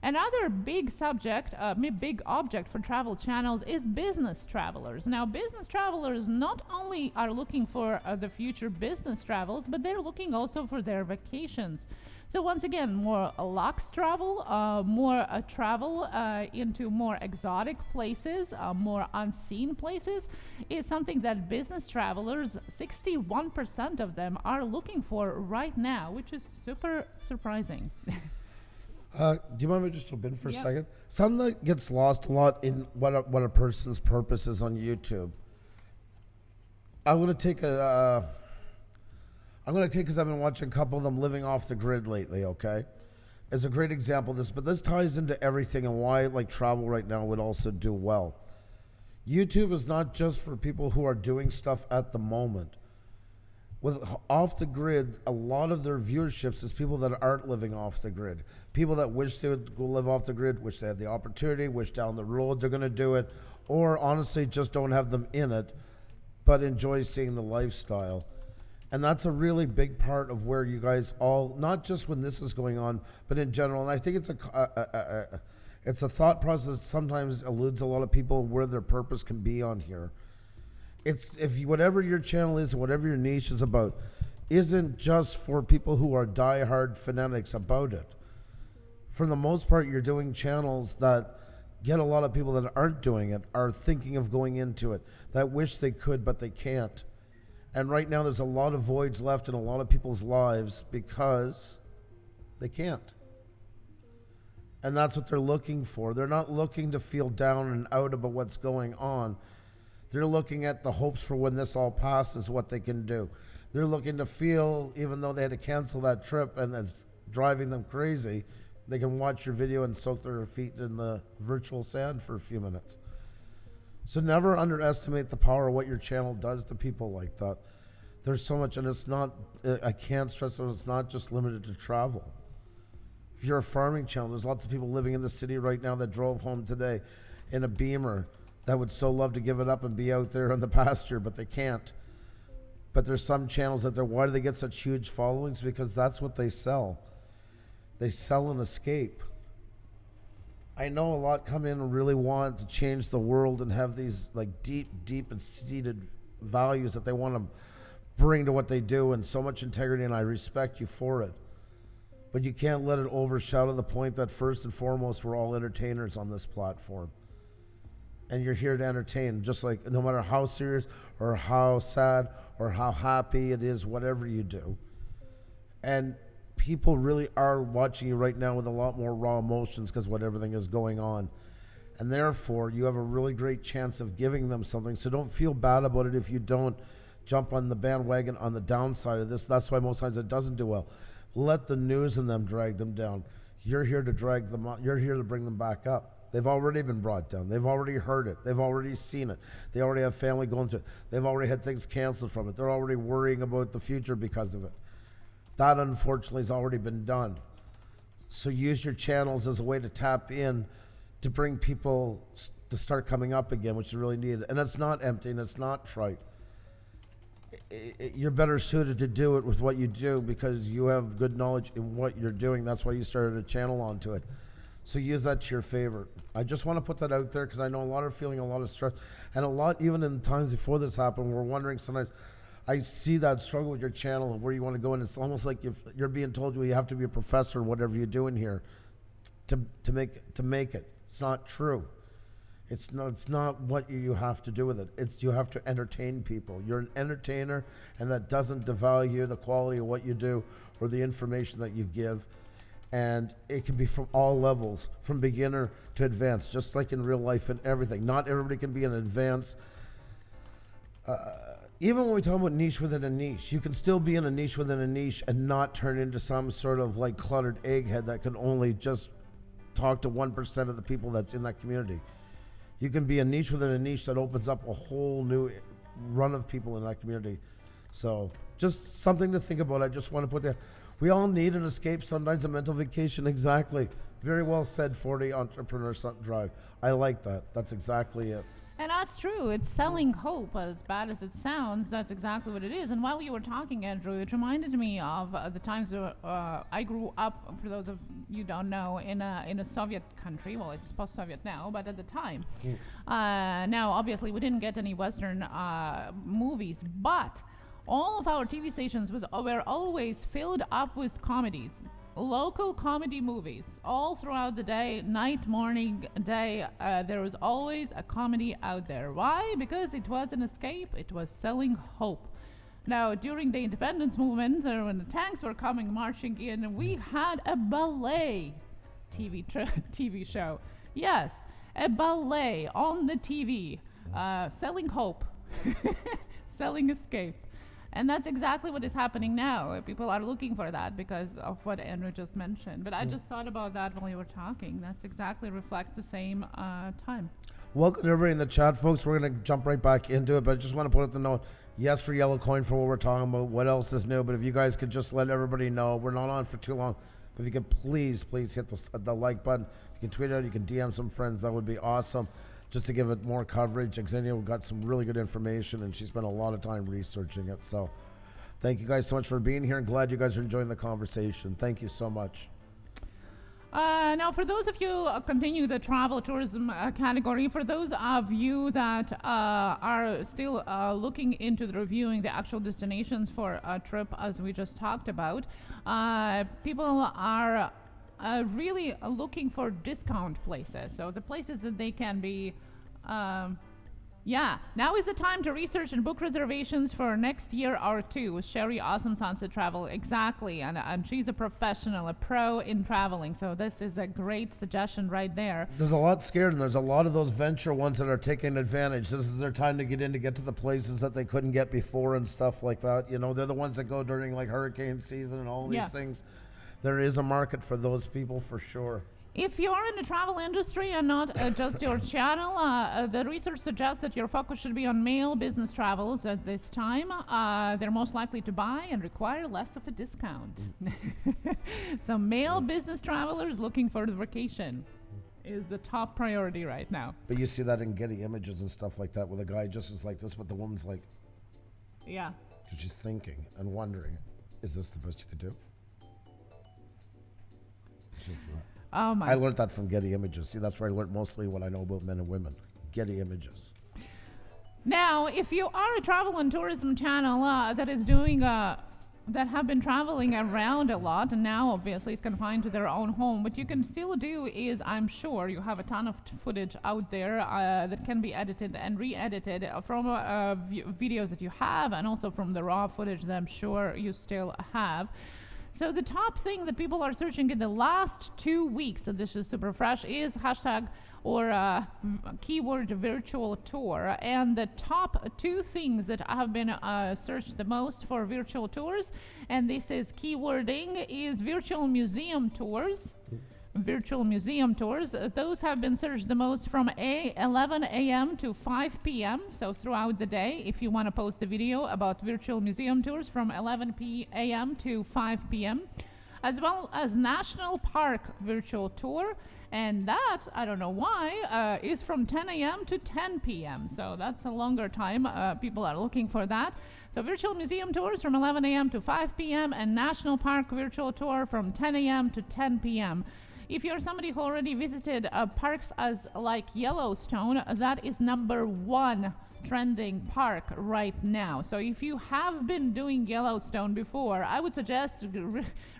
Another big object for travel channels is business travelers. Now, business travelers not only are looking for the future business travels, but they're looking also for their vacations. So once again, more luxe travel, more travel into more exotic places, more unseen places is something that business travelers, 61% of them, are looking for right now, which is super surprising. Do you mind if I just jump in for a Yep. second? Something that gets lost a lot in what a person's purpose is on YouTube. I'm gonna take because I've been watching a couple of them living off the grid lately. Okay, it's a great example of this, but this ties into everything and why like travel right now would also do well. YouTube is not just for people who are doing stuff at the moment. With off the grid, a lot of their viewerships is people that aren't living off the grid. People that wish they would go live off the grid, wish they had the opportunity, wish down the road they're going to do it, or honestly just don't have them in it, but enjoy seeing the lifestyle. And that's a really big part of where you guys all, not just when this is going on, but in general. And I think it's a thought process that sometimes eludes a lot of people where their purpose can be on here. It's whatever your channel is, whatever your niche is about, isn't just for people who are diehard fanatics about it. For the most part, you're doing channels that get a lot of people that aren't doing it, are thinking of going into it, that wish they could, but they can't. And right now, there's a lot of voids left in a lot of people's lives because they can't. And that's what they're looking for. They're not looking to feel down and out about what's going on. They're looking at the hopes for when this all passes, what they can do. They're looking to feel, even though they had to cancel that trip and it's driving them crazy, they can watch your video and soak their feet in the virtual sand for a few minutes. So never underestimate the power of what your channel does to people like that. There's so much, and it's not, I can't stress that it's not just limited to travel. If you're a farming channel, there's lots of people living in the city right now that drove home today in a Beamer that would so love to give it up and be out there in the pasture, but they can't. But there's some channels that why do they get such huge followings? Because that's what they sell. They sell an escape. I know a lot come in and really want to change the world and have these like deep and seated values that they want to bring to what they do, and so much integrity, and I respect you for it. But you can't let it overshadow the point that first and foremost, we're all entertainers on this platform. And you're here to entertain, just like no matter how serious or how sad or how happy it is, whatever you do. And people really are watching you right now with a lot more raw emotions because what everything is going on. And therefore, you have a really great chance of giving them something. So don't feel bad about it if you don't jump on the bandwagon on the downside of this. That's why most times it doesn't do well. Let the news and them drag them down. You're here to drag them up. You're here to bring them back up. They've already been brought down. They've already heard it. They've already seen it. They already have family going through it. They've already had things canceled from it. They're already worrying about the future because of it. That, unfortunately, has already been done. So use your channels as a way to tap in to bring people to start coming up again, which is really needed. And it's not empty and it's not trite. you're better suited to do it with what you do because you have good knowledge in what you're doing. That's why you started a channel onto it. So use that to your favor. I just want to put that out there because I know a lot are feeling a lot of stress, and a lot, even in the times before this happened, we're wondering sometimes. I see that struggle with your channel and where you want to go, and it's almost like if you're being told you have to be a professor in whatever you're doing here to make it. It's not true. It's not what you have to do with it. It's you have to entertain people. You're an entertainer, and that doesn't devalue the quality of what you do or the information that you give. And it can be from all levels, from beginner to advanced, just like in real life and everything. Not everybody can be an advanced. Even when we talk about niche within a niche, you can still be in a niche within a niche and not turn into some sort of like cluttered egghead that can only just talk to 1% of the people that's in that community. You can be a niche within a niche that opens up a whole new run of people in that community. So just something to think about. I just want to put there. We all need an escape, sometimes a mental vacation. Exactly. Very well said, 40 Entrepreneur Drive. I like that. That's exactly it. And that's true. It's selling hope. As bad as it sounds, that's exactly what it is. And while you were talking, Andrew, it reminded me of the times I grew up, for those of you don't know, in a Soviet country. Well, it's post-Soviet now, but at the time. Now, obviously, we didn't get any Western movies, but all of our TV stations were always filled up with comedies, local comedy movies, all throughout the day, night, morning, day. There was always a comedy out there. Why? Because it was an escape. It was selling hope. Now, during the independence movement, when the tanks were coming marching in, we had a ballet TV show. Yes, a ballet on the TV, selling hope, selling escape. And that's exactly what is happening now. People are looking for that because of what Andrew just mentioned. But I just thought about that while you were talking. That's exactly reflects the same time. Welcome to everybody in the chat, folks. We're going to jump right back into it, but I just want to put up the note. Yes, for Yellow Coin for what we're talking about. What else is new? But if you guys could just let everybody know, we're not on for too long. But if you could please hit the like button. You can tweet it out. You can DM some friends. That would be awesome. Just to give it more coverage. Xenia got some really good information, and she spent a lot of time researching it. So thank you guys so much for being here, and glad you guys are enjoying the conversation. Thank you so much. Now, for those of you continue the travel tourism category, for those of you that are still looking into reviewing the actual destinations for a trip, as we just talked about, people are really looking for discount places. So the places that they can be, now is the time to research and book reservations for next year or two with Sherry Awesome Sunset Travel. Exactly, and she's a professional, a pro in traveling. So this is a great suggestion right there. There's a lot scared, and there's a lot of those venture ones that are taking advantage. This is their time to get in, to get to the places that they couldn't get before and stuff like that. You know, they're the ones that go during like hurricane season and all these things. There is a market for those people for sure. If you're in the travel industry and not just your channel, the research suggests that your focus should be on male business travels at this time. They're most likely to buy and require less of a discount. So male business travelers looking for the vacation is the top priority right now. But you see that in Getty Images and stuff like that, where the guy just is like this, but the woman's like, yeah, because she's thinking and wondering, is this the best you could do? Oh my! I learned that from Getty Images. See, that's where I learned mostly what I know about men and women. Getty Images. Now, if you are a travel and tourism channel that is doing that have been traveling around a lot, and now obviously it's confined to their own home, what you can still do is, I'm sure you have a ton of footage out there that can be edited and re-edited from videos that you have, and also from the raw footage that I'm sure you still have. So the top thing that people are searching in the last 2 weeks, and this is super fresh, is hashtag or keyword virtual tour. And the top 2 things that have been searched the most for virtual tours, and this is keywording, is virtual museum tours. Virtual museum tours. Those have been searched the most from 11 a.m. to 5 p.m. So throughout the day, if you want to post a video about virtual museum tours from 11 a.m. to 5 p.m. as well as National Park virtual tour. And that, I don't know why, is from 10 a.m. to 10 p.m. So that's a longer time. People are looking for that. So virtual museum tours from 11 a.m. to 5 p.m. and National Park virtual tour from 10 a.m. to 10 p.m. If you're somebody who already visited parks as like Yellowstone, that is number one trending park right now. So if you have been doing Yellowstone before, I would suggest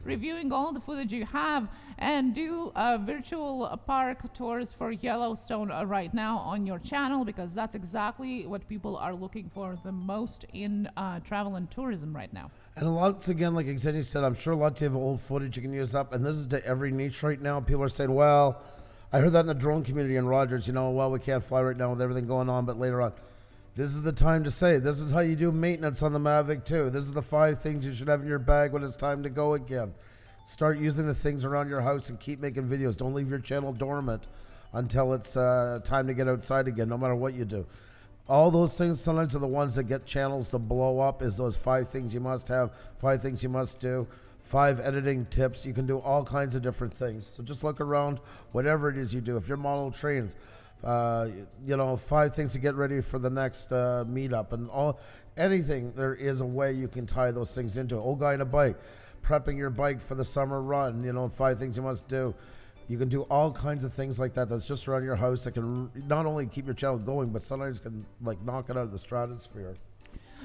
reviewing all the footage you have and do virtual park tours for Yellowstone right now on your channel, because that's exactly what people are looking for the most in travel and tourism right now. And a lot, again, like Xenia said, I'm sure lots of old footage you can use up, and this is to every niche right now. People are saying, well, I heard that in the drone community in Rogers, well, we can't fly right now with everything going on, but later on. This is the time to say, this is how you do maintenance on the Mavic 2. This is the 5 things you should have in your bag when it's time to go again. Start using the things around your house and keep making videos. Don't leave your channel dormant until it's time to get outside again, no matter what you do. All those things sometimes are the ones that get channels to blow up, is those 5 things you must have, 5 things you must do, 5 editing tips. You can do all kinds of different things. So just look around, whatever it is you do. If you're model trains, 5 things to get ready for the next meetup, and anything, there is a way you can tie those things into it. Old guy on a bike, prepping your bike for the summer run, 5 things you must do. You can do all kinds of things like that that's just around your house that can not only keep your channel going, but sometimes can knock it out of the stratosphere.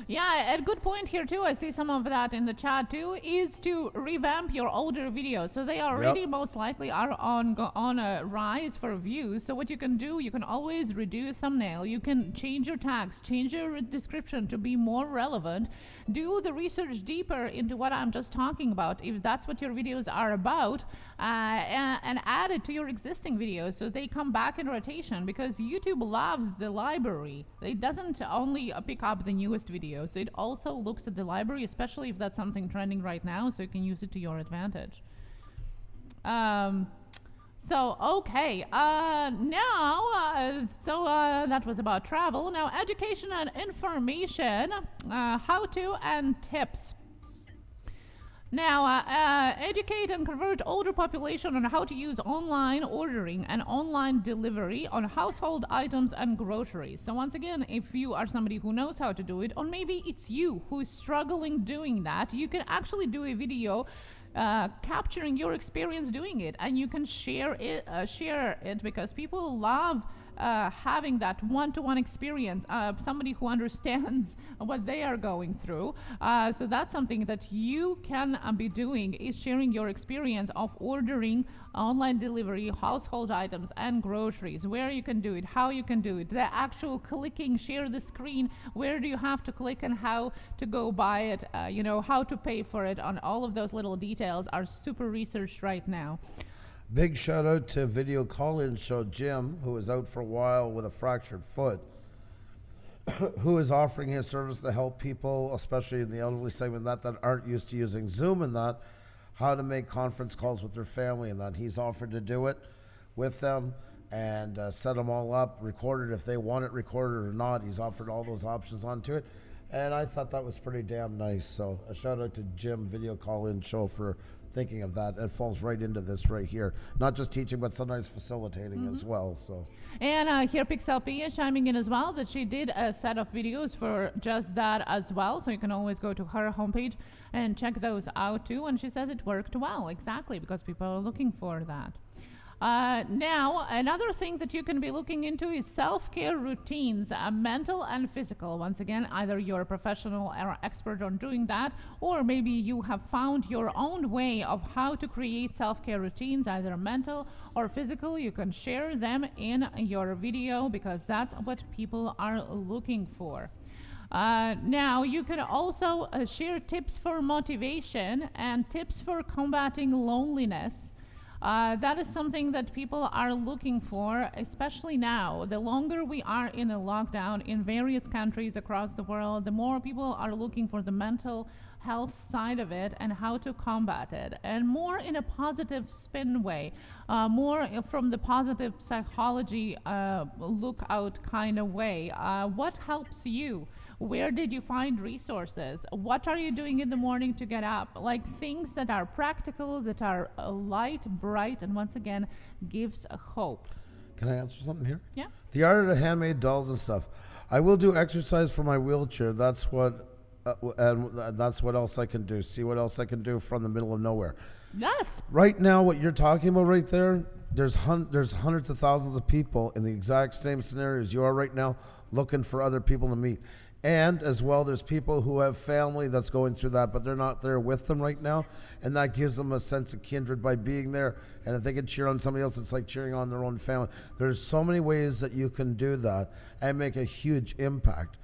Yeah, a good point here too, I see some of that in the chat too, is to revamp your older videos. So they already most likely are on a rise for views. So what you can do, you can always redo a thumbnail. You can change your tags, change your description to be more relevant. Do the research deeper into what I'm just talking about, if that's what your videos are about, and add it to your existing videos so they come back in rotation, because YouTube loves the library. It doesn't only pick up the newest videos, it also looks at the library, especially if that's something trending right now, so you can use it to your advantage. Okay, that was about travel. Now, education and information, how-to and tips. Now, educate and convert older population on how to use online ordering and online delivery on household items and groceries. So once again, if you are somebody who knows how to do it, or maybe it's you who is struggling doing that, you can actually do a video capturing your experience doing it, and you can share it because people love having that one-to-one experience, somebody who understands what they are going through. So that's something that you can be doing, is sharing your experience of ordering online delivery, household items and groceries, where you can do it, how you can do it, the actual clicking, share the screen, where do you have to click and how to go buy it, how to pay for it, on all of those little details are super researched right now. Big shout out to video call-in show Jim, who was out for a while with a fractured foot, who is offering his service to help people, especially in the elderly segment, that aren't used to using Zoom and that, how to make conference calls with their family and that. He's offered to do it with them and set them all up, record it if they want it recorded or not. He's offered all those options onto it. And I thought that was pretty damn nice. So a shout out to Jim, video call-in show, for thinking of that. It falls right into this right here. Not just teaching, but sometimes facilitating as well. So. And here Pixel P is chiming in as well that she did a set of videos for just that as well. So you can always go to her homepage and check those out too. And she says it worked well, exactly, because people are looking for that. Now, another thing that you can be looking into is self-care routines, mental and physical. Once again, either you're a professional or expert on doing that, or maybe you have found your own way of how to create self-care routines, either mental or physical. You can share them in your video because that's what people are looking for. Now, you can also share tips for motivation and tips for combating loneliness. That is something that people are looking for, especially now. The longer we are in a lockdown in various countries across the world, the more people are looking for the mental health side of it and how to combat it, and more in a positive spin way, more from the positive psychology lookout kind of way. What helps you Where did you find resources? What are you doing in the morning to get up? Like things that are practical, that are light, bright, and once again, gives a hope. Can I answer something here? Yeah. The art of the handmade dolls and stuff. I will do exercise for my wheelchair. That's what, and that's what else I can do. See what else I can do from the middle of nowhere. Yes. Right now, what you're talking about right there, there's hundreds of thousands of people in the exact same scenarios you are right now, looking for other people to meet. And as well, there's people who have family that's going through that, but they're not there with them right now. And that gives them a sense of kindred by being there. And if they can cheer on somebody else, it's like cheering on their own family. There's so many ways that you can do that and make a huge impact.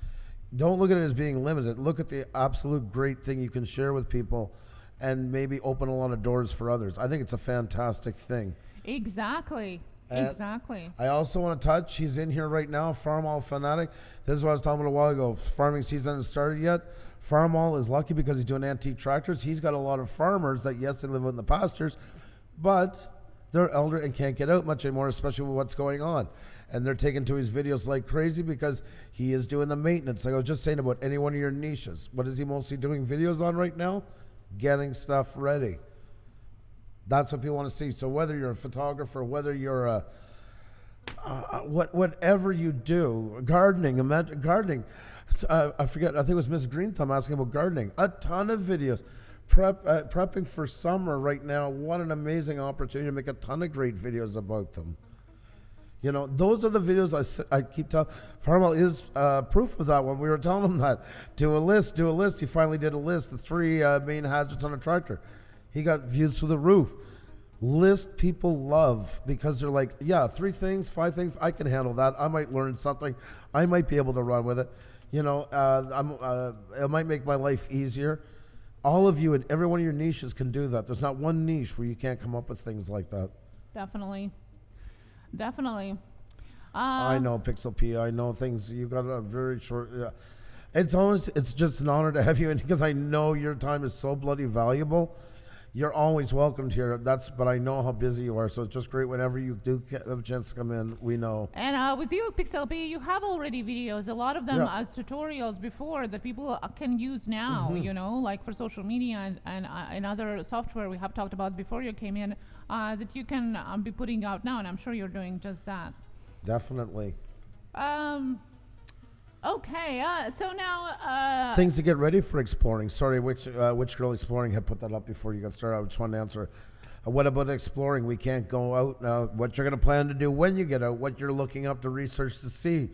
Don't look at it as being limited. Look at the absolute great thing you can share with people and maybe open a lot of doors for others. I think it's a fantastic thing. Exactly. And exactly. I also want to touch, he's in here right now, Farmall Fanatic. This is what I was talking about a while ago. Farming season hasn't started yet. Farmall is lucky because he's doing antique tractors. He's got a lot of farmers that, yes, they live in the pastures, but they're elder and can't get out much anymore, especially with what's going on. And they're taking to his videos like crazy because he is doing the maintenance. Like I was just saying about any one of your niches. What is he mostly doing videos on right now? Getting stuff ready. That's what people want to see. So whether you're a photographer, whether you're a whatever you do, gardening, imagine gardening. I forget. I think it was Miss Green Thumb asking about gardening. A ton of videos. Prepping for summer right now. What an amazing opportunity to make a ton of great videos about them. You know, those are the videos I keep telling. Farmall is proof of that when we were telling him that. Do a list. He finally did a list. The 3 main hazards on a tractor. He got views through the roof. List people love because they're like, yeah, 3 things, 5 things, I can handle that. I might learn something. I might be able to run with it. You know, it might make my life easier. All of you and every one of your niches can do that. There's not one niche where you can't come up with things like that. Definitely. I know, Pixel P. I know things. You got a very short. It's just an honor to have you in because I know your time is so bloody valuable. You're always welcomed here. But I know how busy you are, so it's just great whenever you do have a chance to come in. We know. And with you, Pixel B, you have already videos, a lot of them as tutorials before that people can use now, you know, like for social media and other software we have talked about before you came in, that you can be putting out now, and I'm sure you're doing just that. Definitely. Okay, so now... Things to get ready for exploring. Sorry, which girl exploring had put that up before you got started? I just wanted to answer. What about exploring? We can't go out now. What you're going to plan to do when you get out, what you're looking up to research to see,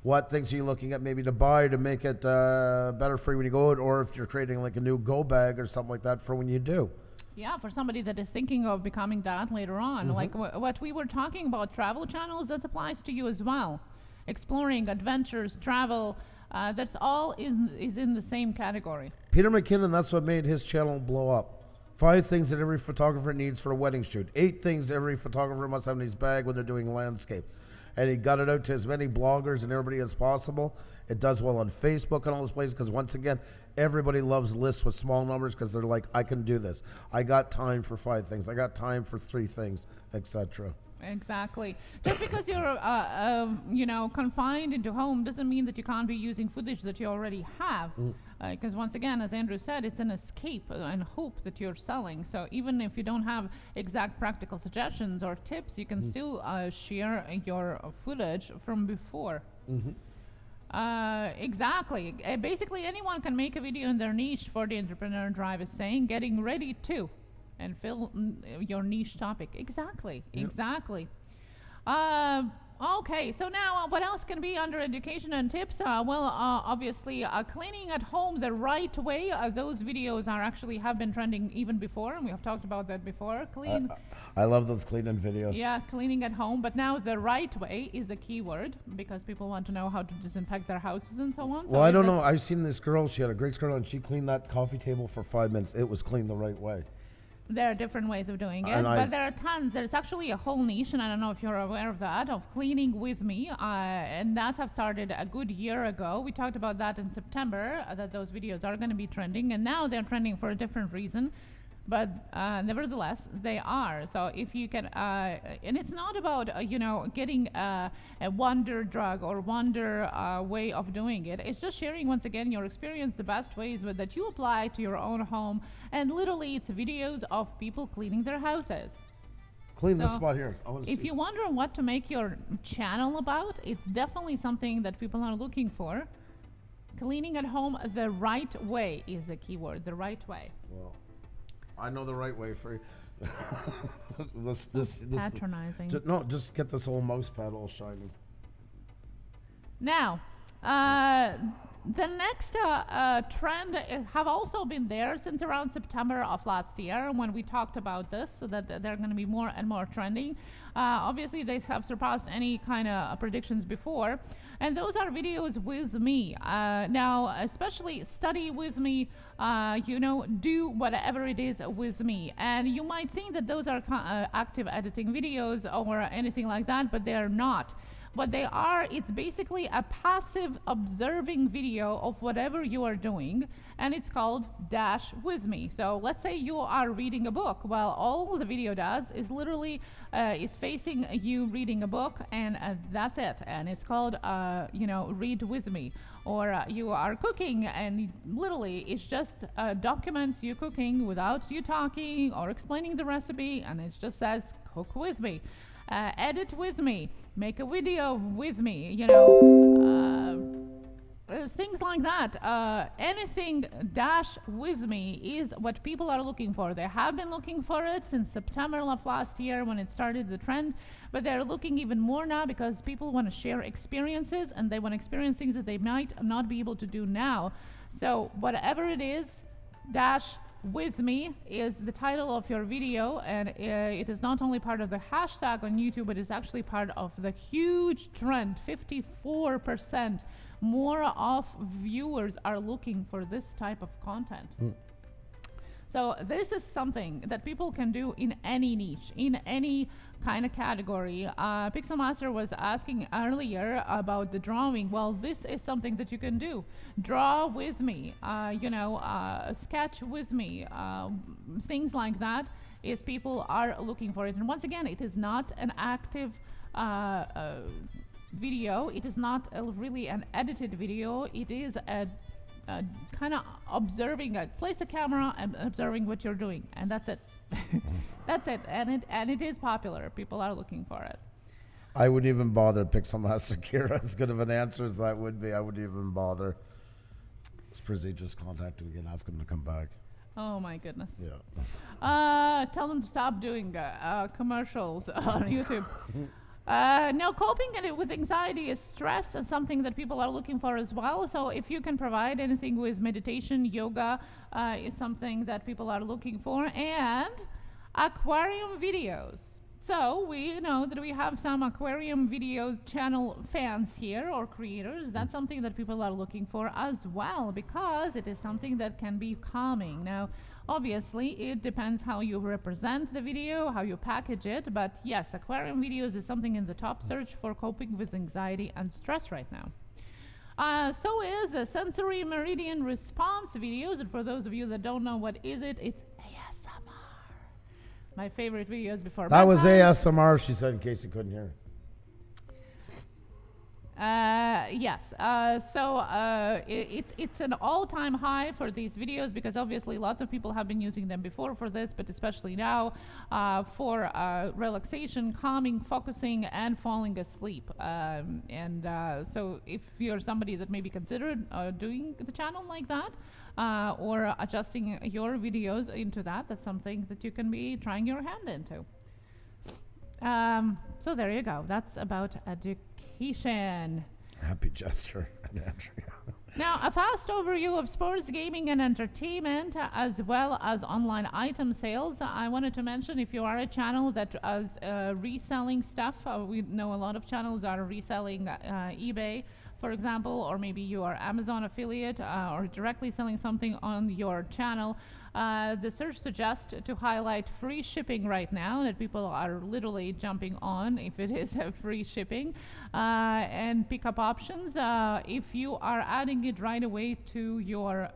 what things are you looking at maybe to buy to make it better for you when you go out, or if you're creating like a new go bag or something like that for when you do. Yeah, for somebody that is thinking of becoming that later on. Like what we were talking about, travel channels, that applies to you as well. Exploring, adventures, travel, that's all is in the same category. Peter McKinnon, that's what made his channel blow up. 5 things that every photographer needs for a wedding shoot. 8 things every photographer must have in his bag when they're doing landscape. And he got it out to as many bloggers and everybody as possible. It does well on Facebook and all those places because once again, everybody loves lists with small numbers because they're like, I can do this. I got time for 5 things. I got time for 3 things, etc. Exactly. Just because you're, confined into home doesn't mean that you can't be using footage that you already have. Because once again, as Andrew said, it's an escape and hope that you're selling. So even if you don't have exact practical suggestions or tips, you can still share your footage from before. Exactly. Basically, anyone can make a video in their niche. For the Entrepreneur Drive is saying, getting ready to. And fill your niche topic. Exactly. Okay, so now what else can be under education and tips? Obviously, cleaning at home the right way. Those videos have been trending even before, and we have talked about that before. I love those cleaning videos. Yeah, cleaning at home, but now the right way is a key word because people want to know how to disinfect their houses and so on. Well, I don't know. I've seen this girl. She had a great skirt on, and she cleaned that coffee table for 5 minutes. It was cleaned the right way. There are different ways of doing it, but there are tons. There's actually a whole niche, and I don't know if you're aware of that, of cleaning with me, and that have started a good year ago. We talked about that in September, that those videos are going to be trending, and now they're trending for a different reason. but nevertheless, they are. So if you can, and it's not about getting a wonder drug or wonder way of doing it. It's just sharing once again your experience, the best ways that you apply to your own home, and literally it's videos of people cleaning their houses. Clean this So, spot here. I want to If see. you wonder what to make your channel about, it's definitely something that people are looking for. Cleaning at home the right way is a keyword. The right way. Well, I know the right way for you. this Patronizing. just get this whole mouse pad all shiny. Now, the next trend have also been there since around September of last year when we talked about this, so that they're going to be more and more trending. Obviously, they have surpassed any kind of predictions before, and those are videos with me. Now, especially study with me, do whatever it is with me. And you might think that those are active editing videos or anything like that, but they're not. What they are, it's basically a passive observing video of whatever you are doing, and it's called Dash With Me. So let's say you are reading a book. Well, all the video does is literally is facing you reading a book, and that's it. And it's called, Read With Me. Or you are cooking, and literally it's just documents you cooking without you talking or explaining the recipe, and it just says, cook with me. Edit with me, make a video with me, things like that. Anything dash with me is what people are looking for. They have been looking for it since September of last year when it started the trend, but they're looking even more now because people want to share experiences, and they want to experience things that they might not be able to do now. So whatever it is, dash with me is the title of your video, and it is not only part of the hashtag on YouTube, but it's actually part of the huge trend. 54% more of viewers are looking for this type of content. So this is something that people can do in any niche, in any kind of category. Pixel Master was asking earlier about the drawing. Well, this is something that you can do. Draw with me, sketch with me, things like that is people are looking for it. And once again, it is not an active video. It is not really an edited video. It is a kind of observing, place a camera and observing what you're doing, and that's it. That's it, and it is popular. People are looking for it. I wouldn't even bother, Pixel Master Kira. As good of an answer as that would be, I wouldn't even bother. Sprizzy just contact him again, ask him to come back. Oh my goodness. Yeah. Tell them to stop doing commercials on YouTube. Now, coping with anxiety is stress and something that people are looking for as well. So if you can provide anything with meditation, yoga is something that people are looking for, and aquarium videos. So we know that we have some aquarium video channel fans here or creators. That's something that people are looking for as well, because it is something that can be calming. Now, obviously, it depends how you represent the video, how you package it, but yes, aquarium videos is something in the top search for coping with anxiety and stress right now. So is a sensory meridian response videos, and for those of you that don't know what is it, it's ASMR. My favorite videos before That was bedtime. ASMR, she said, in case you couldn't hear. Yes. It's an all-time high for these videos, because obviously lots of people have been using them before for this, but especially now for relaxation, calming, focusing, and falling asleep. So if you're somebody that maybe considered doing the channel like that, or adjusting your videos into that, that's something that you can be trying your hand into. So there you go. That's about education. Happy gesture, Andrea. Now, a fast overview of sports, gaming, and entertainment, as well as online item sales. I wanted to mention, if you are a channel that is reselling stuff, we know a lot of channels are reselling eBay, for example, or maybe you are Amazon affiliate or directly selling something on your channel. The search suggests to highlight free shipping right now, that people are literally jumping on if it is free shipping, and pickup options if you are adding it right away to your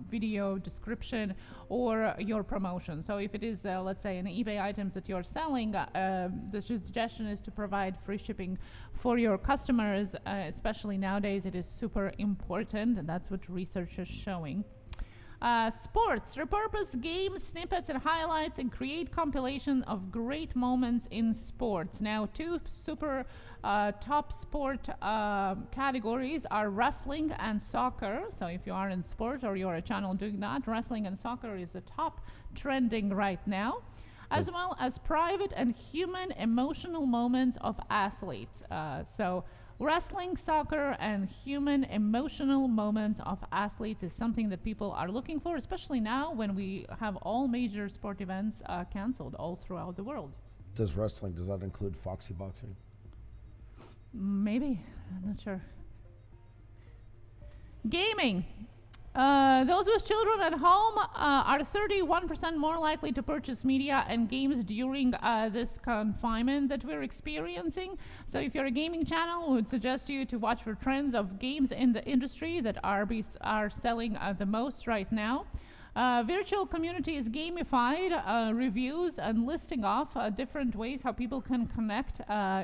video description or your promotion. So if it is, let's say, an eBay items that you're selling, the suggestion is to provide free shipping for your customers, especially nowadays. It is super important, and that's what research is showing. Sports. Repurpose game snippets and highlights and create compilation of great moments in sports. Now, two super top sport categories are wrestling and soccer. So if you are in sport or you're a channel doing that, wrestling and soccer is the top trending right now, as well as private and human emotional moments of athletes. So wrestling, soccer, and human emotional moments of athletes is something that people are looking for, especially now when we have all major sport events canceled all throughout the world. Does that include Foxy Boxing? Maybe. I'm not sure. Gaming. Those with children at home are 31% more likely to purchase media and games during this confinement that we're experiencing. So if you're a gaming channel, we would suggest you to watch for trends of games in the industry that are selling the most right now. Virtual community is gamified, reviews and listing off different ways how people can connect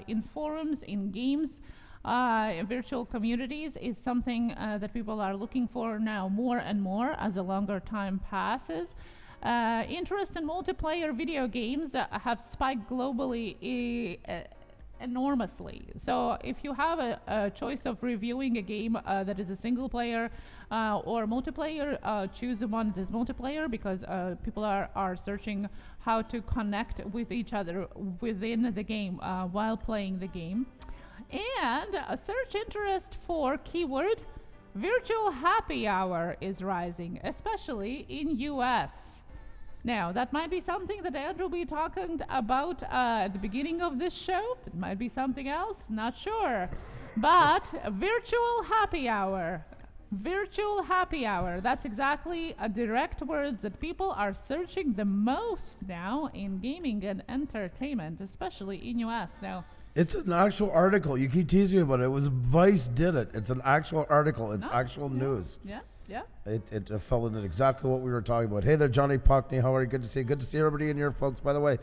in forums, in games. Virtual communities is something that people are looking for now more and more as a longer time passes. Interest in multiplayer video games have spiked globally enormously. So if you have a choice of reviewing a game that is a single player or multiplayer, choose the one that is multiplayer, because people are searching how to connect with each other within the game while playing the game. And a search interest for keyword virtual happy hour is rising, especially in US. Now, that might be something that Andrew will be talking about at the beginning of this show. It might be something else, not sure. But virtual happy hour. Virtual happy hour. That's exactly a direct words that people are searching the most now in gaming and entertainment, especially in US. Now, it's an actual article. You keep teasing me about it. It was Vice did it. It's an actual article. It's actual news. Yeah. It fell into exactly what we were talking about. Hey there, Johnny Puckney. How are you? Good to see you. Good to see everybody in here, folks. By the way,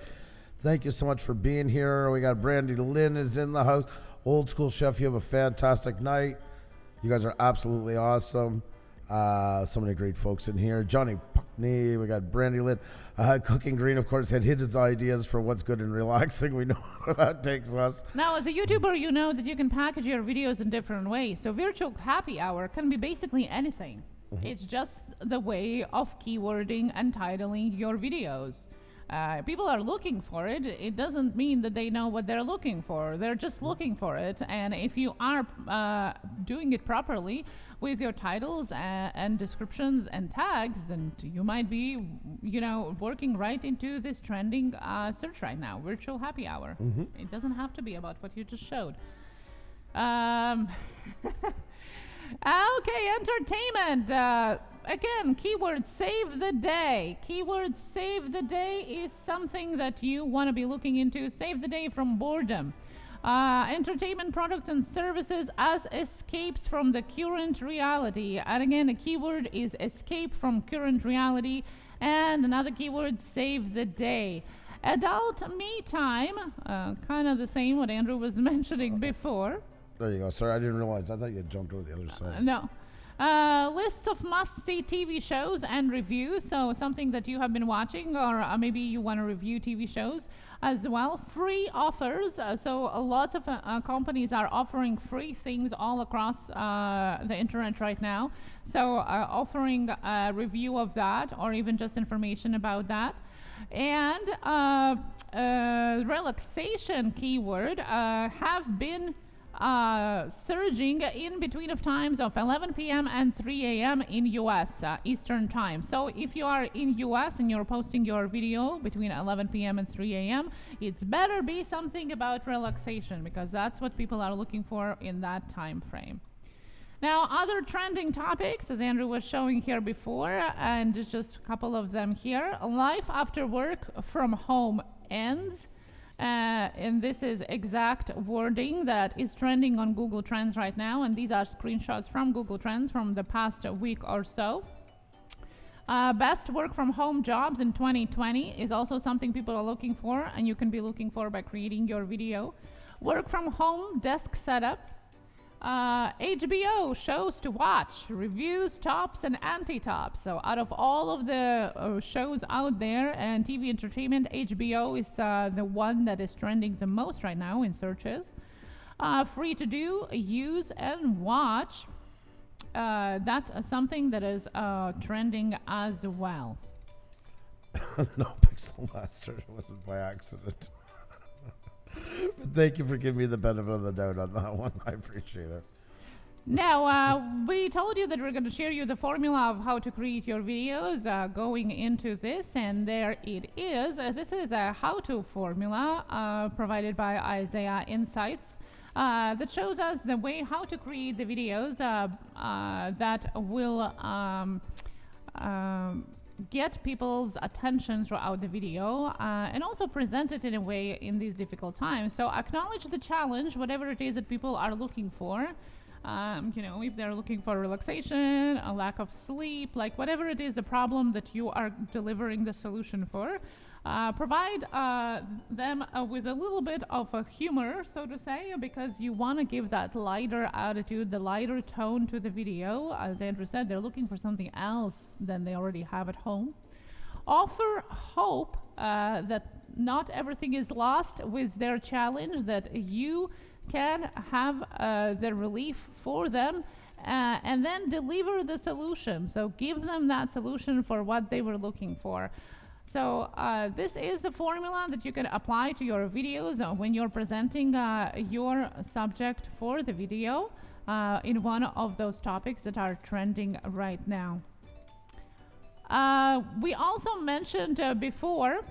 thank you so much for being here. We got Brandy Lynn is in the house. Old School Chef, you have a fantastic night. You guys are absolutely awesome. So many great folks in here. Johnny Puckney, we got Brandy Lynn. Cooking Green, of course, had his ideas for what's good and relaxing. We know where that takes us. Now, as a YouTuber, you know that you can package your videos in different ways. So virtual happy hour can be basically anything. Mm-hmm. It's just the way of keywording and titling your videos. People are looking for it. It doesn't mean that they know what they're looking for. They're just looking for it. And if you are doing it properly with your titles and descriptions and tags, then you might be, working right into this trending search right now, virtual happy hour. Mm-hmm. It doesn't have to be about what you just showed. Okay, entertainment. Again, keyword save the day. Keyword save the day is something that you want to be looking into. Save the day from boredom. Entertainment products and services as escapes from the current reality. And again, a keyword is escape from current reality. And another keyword, save the day. Adult me time, kind of the same what Andrew was mentioning before. There you go. Sorry, I didn't realize. I thought you had jumped over the other side. No. Lists of must-see TV shows and reviews. So something that you have been watching, or maybe you want to review TV shows as well. Free offers. So lots of companies are offering free things all across the internet right now. So offering a review of that, or even just information about that. And relaxation keyword have been surging in between of times of 11 p.m. and 3 a.m. in U.S. Eastern time. So if you are in U.S. and you're posting your video between 11 p.m. and 3 a.m., it's better be something about relaxation, because that's what people are looking for in that time frame. Now, other trending topics, as Andrew was showing here before, and just a couple of them here. Life after work from home ends. And this is exact wording that is trending on Google Trends right now. And these are screenshots from Google Trends from the past week or so. Best work from home jobs in 2020 is also something people are looking for, and you can be looking for by creating your video. Work from home desk setup. HBO shows to watch, reviews, tops, and anti-tops. So out of all of the shows out there and TV entertainment, HBO is the one that is trending the most right now in searches. Free to do, use, and watch. That's something that is trending as well. No, Pixel Master, it wasn't by accident. But thank you for giving me the benefit of the doubt on that one. I appreciate it. Now, we told you that we're going to share you the formula of how to create your videos going into this, and there it is. This is a how-to formula provided by Isaiah Insights that shows us the way how to create the videos that will get people's attention throughout the video and also present it in a way in these difficult times. So acknowledge the challenge, whatever it is that people are looking for. If they're looking for relaxation, a lack of sleep, like whatever it is, the problem that you are delivering the solution for, provide them with a little bit of a humor, so to say, because you want to give that lighter attitude, the lighter tone to the video. As Andrew said, they're looking for something else than they already have at home. Offer hope that not everything is lost with their challenge, that you can have the relief for them, and then deliver the solution. So give them that solution for what they were looking for. So this is the formula that you can apply to your videos when you're presenting your subject for the video in one of those topics that are trending right now. We also mentioned before,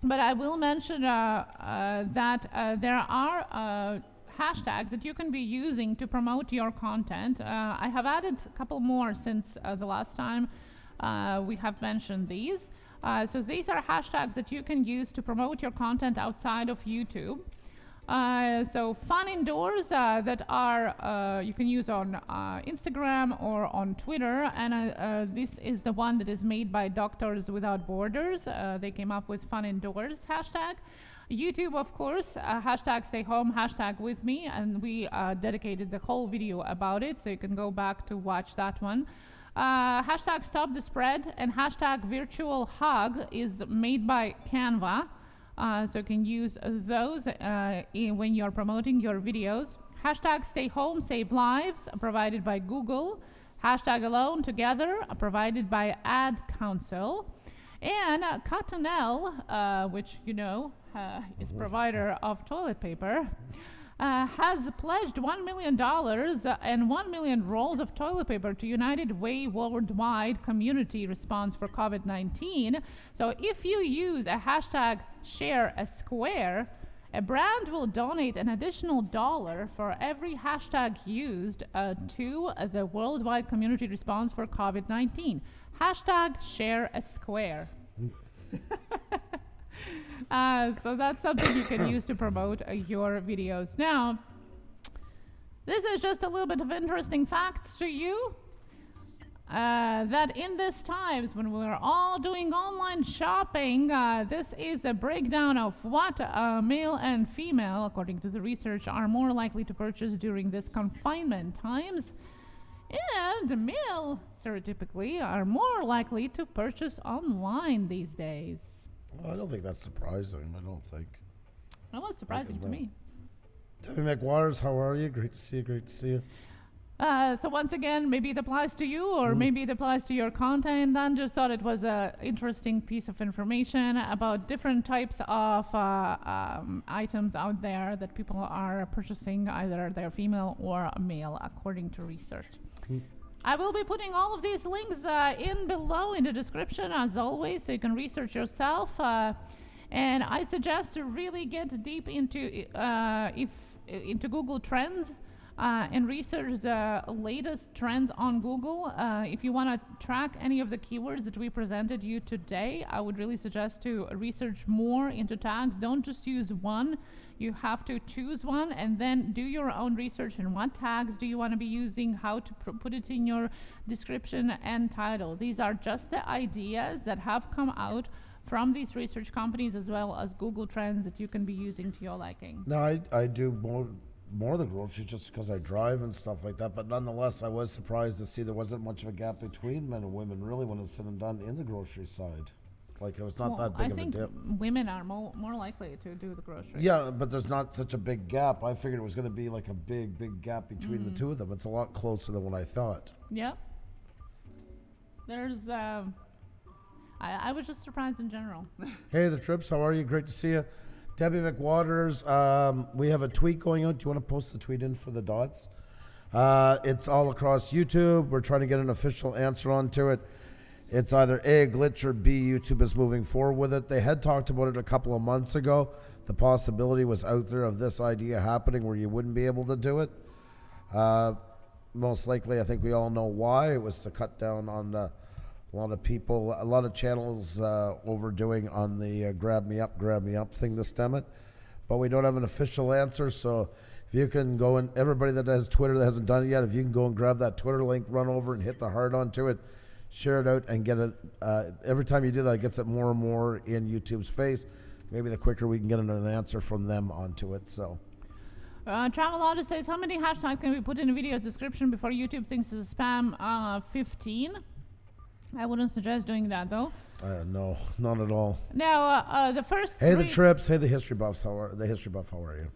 but I will mention that there are hashtags that you can be using to promote your content. I have added a couple more since the last time we have mentioned these. So these are hashtags that you can use to promote your content outside of YouTube. So fun indoors that are you can use on Instagram or on Twitter, and this is the one that is made by Doctors Without Borders. They came up with fun indoors hashtag. YouTube, of course, hashtag stay home, hashtag with me, and we dedicated the whole video about it, so you can go back to watch that one. Hashtag stop the spread and hashtag virtual hug is made by Canva. So you can use those when you're promoting your videos. Hashtag stay home, save lives, provided by Google. Hashtag alone together, provided by Ad Council. And Cottonelle, which you know is provider of toilet paper, has pledged $1 million and 1 million rolls of toilet paper to United Way worldwide community response for COVID-19. So if you use a hashtag share a square, a brand will donate an additional $1 for every hashtag used to the worldwide community response for COVID-19. Hashtag share a square. So that's something you can use to promote your videos. Now, this is just a little bit of interesting facts to you. That in these times when we're all doing online shopping, this is a breakdown of what male and female, according to the research, are more likely to purchase during this confinement times. And male, stereotypically, are more likely to purchase online these days. Well, I don't think that's surprising. I don't think. That was surprising to me. Debbie McWaters, how are you? Great to see you. Great to see you. So once again, maybe it applies to you or maybe it applies to your content. I just thought it was an interesting piece of information about different types of items out there that people are purchasing, either they're female or male, according to research. I will be putting all of these links in below in the description, as always, so you can research yourself. And I suggest to really get deep into Google Trends. and research the latest trends on Google. If you want to track any of the keywords that we presented you today, I would really suggest to research more into tags. Don't just use one. You have to choose one and then do your own research in what tags do you want to be using, how to put it in your description and title. These are just the ideas that have come out from these research companies as well as Google Trends that you can be using to your liking. No, I do more of the groceries just because I drive and stuff like that. But nonetheless, I was surprised to see there wasn't much of a gap between men and women really when it's said and done in the grocery side. Like it was not that big of a dip. Women are more likely to do the groceries. Yeah, but there's not such a big gap. I figured it was going to be like a big gap between the two of them. It's a lot closer than what I thought. Yep. There's I was just surprised in general. Hey, the Trips, how are you? Great to see you. Debbie McWaters, we have a tweet going out. Do you want to post the tweet in for the dots? It's all across YouTube. We're trying to get an official answer onto it. It's either A, a glitch, or B, YouTube is moving forward with it. They had talked about it a couple of months ago. The possibility was out there of this idea happening where you wouldn't be able to do it. Most likely, I think we all know why. It was to cut down on a lot of people, a lot of channels overdoing on the grab me up thing to stem it. But we don't have an official answer, so if you can go and everybody that has Twitter that hasn't done it yet, if you can go and grab that Twitter link, run over and hit the heart onto it, share it out and get it. Every time you do that, it gets it more and more in YouTube's face. Maybe the quicker we can get an answer from them onto it. So, Travelada says, how many hashtags can we put in a video's description before YouTube thinks it's spam? 15. I wouldn't suggest doing that though. No, not at all. Now, the first. Hey, the Trips. Hey, the History Buffs. How are you?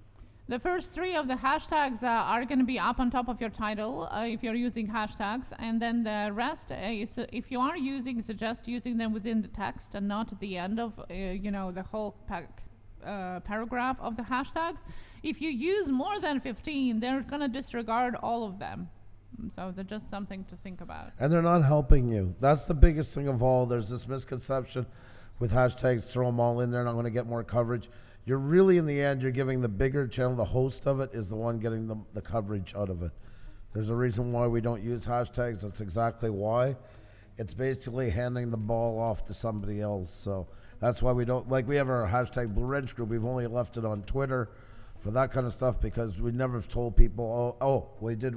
The first 3 of the hashtags are going to be up on top of your title if you're using hashtags, and then the rest is if you are using, suggest using them within the text and not at the end of the whole paragraph of the hashtags. If you use more than 15, they're going to disregard all of them. So they're just something to think about. And they're not helping you. That's the biggest thing of all. There's this misconception with hashtags, throw them all in there and I'm going to get more coverage. You're really, in the end, you're giving the bigger channel, the host of it is the one getting the coverage out of it. There's a reason why we don't use hashtags. That's exactly why. It's basically handing the ball off to somebody else. So that's why we don't, like we have our hashtag Blue Wrench group. We've only left it on Twitter for that kind of stuff because we never have told people, we did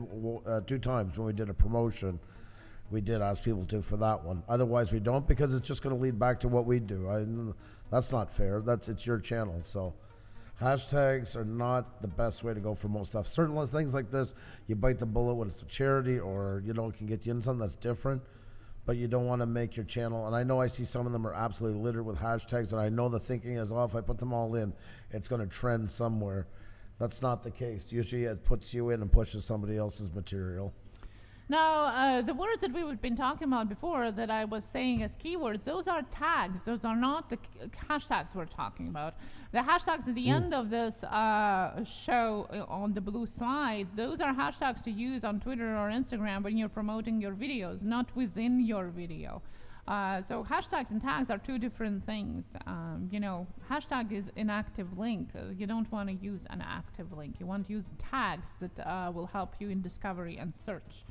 2 times when we did a promotion. We did ask people to for that one. Otherwise, we don't because it's just going to lead back to what we do. That's not fair. It's your channel. So hashtags are not the best way to go for most stuff. Certain things like this, you bite the bullet when it's a charity or, it can get you in something that's different. But you don't want to make your channel. And I know I see some of them are absolutely littered with hashtags. And I know the thinking is, if I put them all in, it's going to trend somewhere. That's not the case. Usually it puts you in and pushes somebody else's material. Now, the words that we've been talking about before that I was saying as keywords, those are tags. Those are not the hashtags we're talking about. The hashtags at the end of this show on the blue slide, those are hashtags to use on Twitter or Instagram when you're promoting your videos, not within your video. So hashtags and tags are 2 different things. Hashtag is an active link. You don't want to use an active link. You want to use tags that will help you in discovery and search.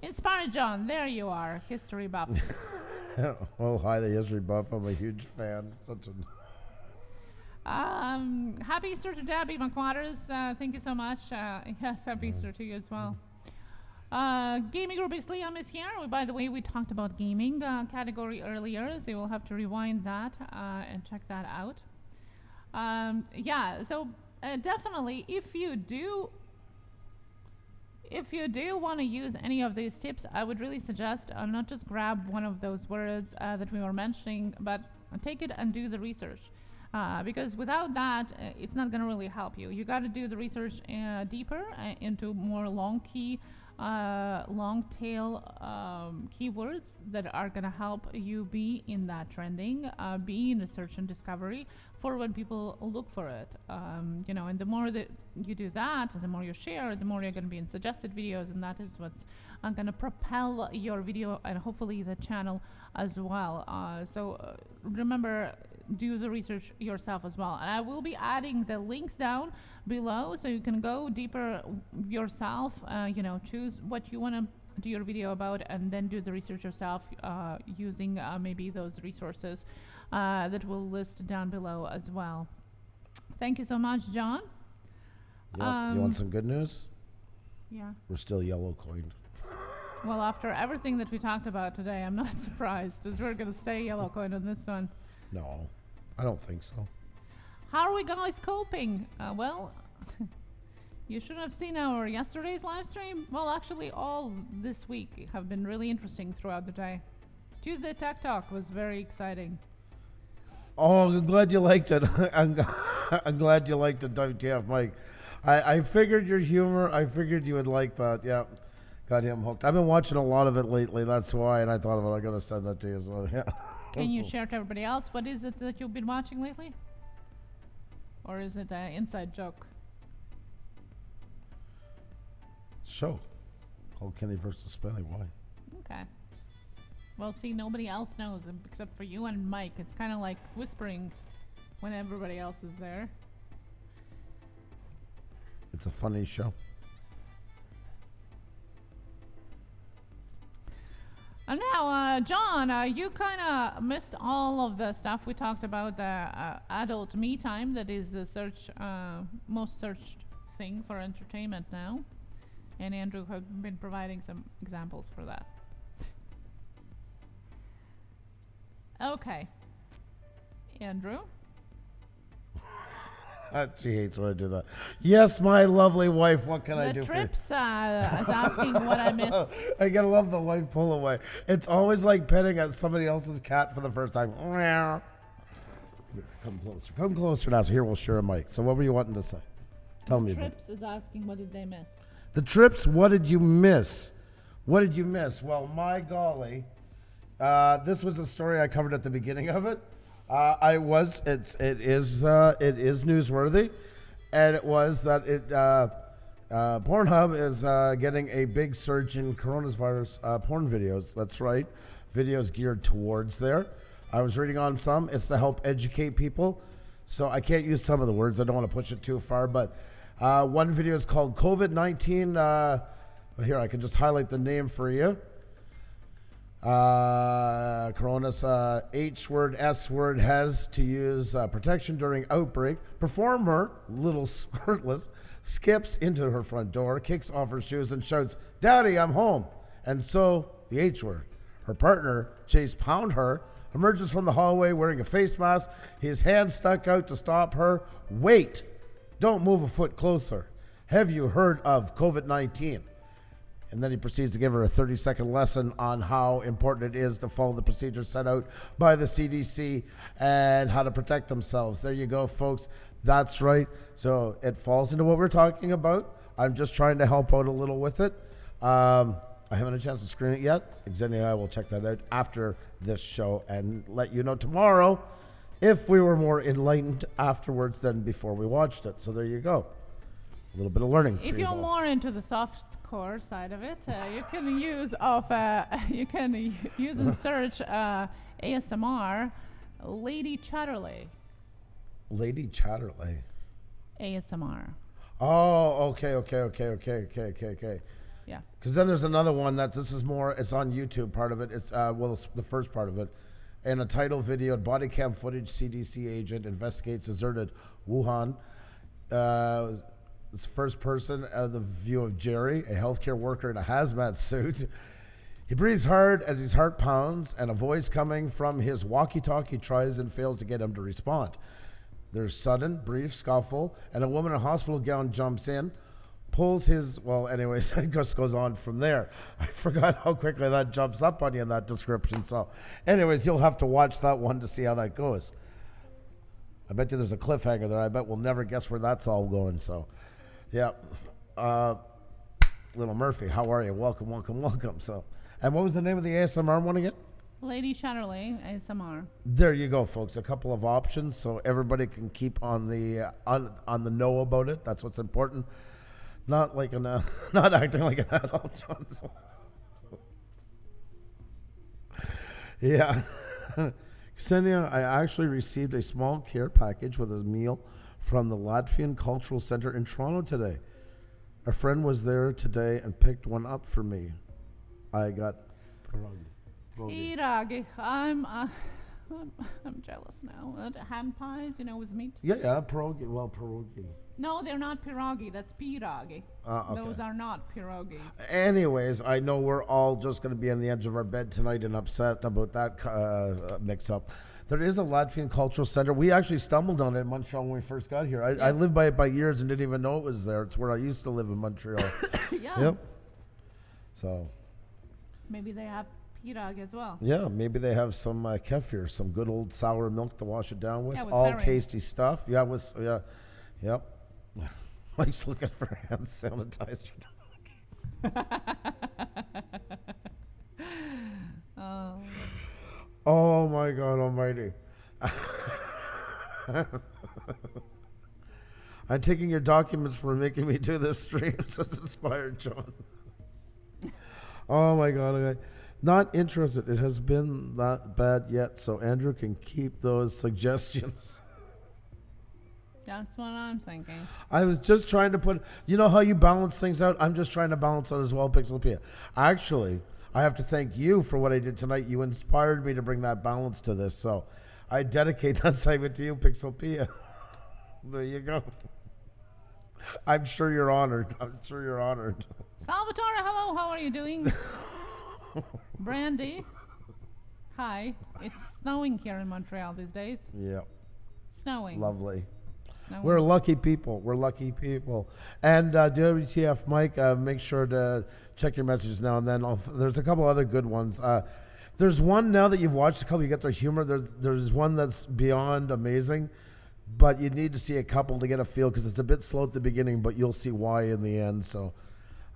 Inspire John, there you are, history buff. Oh, hi, the history buff. I'm a huge fan. Happy Easter to Debbie McWaters. Thank you so much. Yes, happy Easter to you as well. Gaming Rubik's Liam is here. By the way, we talked about gaming category earlier, so you'll have to rewind that and check that out. So definitely, if you do want to use any of these tips, I would really suggest not just grab one of those words that we were mentioning, but take it and do the research. Because without that, it's not going to really help you. You got to do the research deeper into more long tail keywords that are going to help you be in that trending, be in the search and discovery for when people look for it. And the more that you do that, the more you share, the more you're going to be in suggested videos, and that is what's going to propel your video and hopefully the channel as well. So remember, do the research yourself as well. And I will be adding the links down below so you can go deeper yourself, choose what you want to do your video about and then do the research yourself using maybe those resources that we'll list down below as well. Thank you so much, John. You want some good news? Yeah. We're still yellow coined. Well, after everything that we talked about today, I'm not surprised that we're going to stay yellow coin on this one. No, I don't think so. How are we guys coping? Well, you should have seen our yesterday's live stream. Well, actually, all this week have been really interesting throughout the day. Tuesday Tech Talk was very exciting. Oh, I'm glad you liked it. I'm glad you liked it, WTF, Mike. I figured your humor. I figured you would like that. Yeah, got him hooked. I've been watching a lot of it lately. That's why, and I thought, I'm going to send that to you. So yeah. Can you share to everybody else? What is it that you've been watching lately? Or is it an inside joke? Show. Called Kenny versus Spenny. Why? Okay. Well, see, nobody else knows except for you and Mike. It's kind of like whispering when everybody else is there. It's a funny show. And now, John, you kind of missed all of the stuff we talked about, the adult me time that is the most searched thing for entertainment now. And Andrew has been providing some examples for that. Okay. Andrew? She hates when I do that. Yes, my lovely wife. What can I do for you? The Trips is asking what I missed. I gotta love the wife pull away. It's always like petting at somebody else's cat for the first time. Come closer. Come closer now. So here we'll share a mic. So what were you wanting to say? Tell me. The Trips is asking what did they miss. The Trips. What did you miss? What did you miss? Well, my golly, this was a story I covered at the beginning of it. It is newsworthy, and it was that Pornhub is getting a big surge in coronavirus porn videos. That's right, videos geared towards there. I was reading on some. It's to help educate people, so I can't use some of the words. I don't want to push it too far, but one video is called COVID-19. Here, I can just highlight the name for you. Corona's H word, S word has to use protection during outbreak. Performer, little skirtless, skips into her front door, kicks off her shoes, and shouts, "Daddy, I'm home." And so, the H word. Her partner, Chase Pound her, emerges from the hallway wearing a face mask, his hand stuck out to stop her. "Wait, don't move a foot closer. Have you heard of COVID-19? And then he proceeds to give her a 30-second lesson on how important it is to follow the procedures set out by the CDC and how to protect themselves. There you go, folks. That's right. So it falls into what we're talking about. I'm just trying to help out a little with it. I haven't had a chance to screen it yet. Xenia and I will check that out after this show and let you know tomorrow if we were more enlightened afterwards than before we watched it. So there you go. A little bit of learning. If you're more into the softcore side of it, you can use and search ASMR Lady Chatterley. Lady Chatterley. ASMR. Oh, okay. Yeah. Because then there's another one that this is more. It's on YouTube. Part of it. It's it's the first part of it, and a title video. Body cam footage. CDC agent investigates deserted Wuhan. It's first person the view of Jerry, a healthcare worker in a hazmat suit. He breathes hard as his heart pounds, and a voice coming from his walkie-talkie tries and fails to get him to respond. There's sudden, brief scuffle, and a woman in a hospital gown jumps in, pulls his, anyways, it just goes on from there. I forgot how quickly that jumps up on you in that description. So, anyways, you'll have to watch that one to see how that goes. I bet you there's a cliffhanger there. I bet we'll never guess where that's all going, so... Yeah. Little Murphy, how are you? Welcome. So, and what was the name of the ASMR one again? Lady Chatterley ASMR. There you go, folks. A couple of options so everybody can keep on the on the know about it. That's what's important. Not like not acting like an adult, Johnson. Yeah. Ksenia, I actually received a small care package with a meal from the Latvian Cultural Center in Toronto today. A friend was there today and picked one up for me. I got pierogi. Piragi. I'm jealous now. Ham pies, with meat. Yeah, pierogi. Well, pierogi. No, they're not pierogi. That's piragi. Okay. Those are not pierogis. Anyways, I know we're all just going to be on the edge of our bed tonight and upset about that mix-up. There is a Latvian Cultural Center. We actually stumbled on it in Montreal when we first got here. I lived by it by years and didn't even know it was there. It's where I used to live in Montreal. Yeah. Yep. So. Maybe they have pirag as well. Yeah, maybe they have some kefir, some good old sour milk to wash it down with. Yeah, with all herring. Tasty stuff. Yep. Mike's looking for hand sanitizer. Oh my God Almighty! I'm taking your documents for making me do this stream. Says Inspired John. Oh my God! Okay. Not interested. It has been that bad yet, so Andrew can keep those suggestions. That's what I'm thinking. I was just trying to put, you know how you balance things out? I'm just trying to balance out as well, Pixelpia. Actually, I have to thank you for what I did tonight. You inspired me to bring that balance to this, so I dedicate that segment to you, Pixelpia. There you go. I'm sure you're honored. Salvatore, hello. How are you doing? Brandy, hi. It's snowing here in Montreal these days. Yeah. Snowing. Lovely. Snowing. We're lucky people. And WTF Mike, make sure to check your messages now and then. There's a couple other good ones. There's one now that you've watched a couple, you get their humor. There's one that's beyond amazing, but you need to see a couple to get a feel because it's a bit slow at the beginning, but you'll see why in the end. So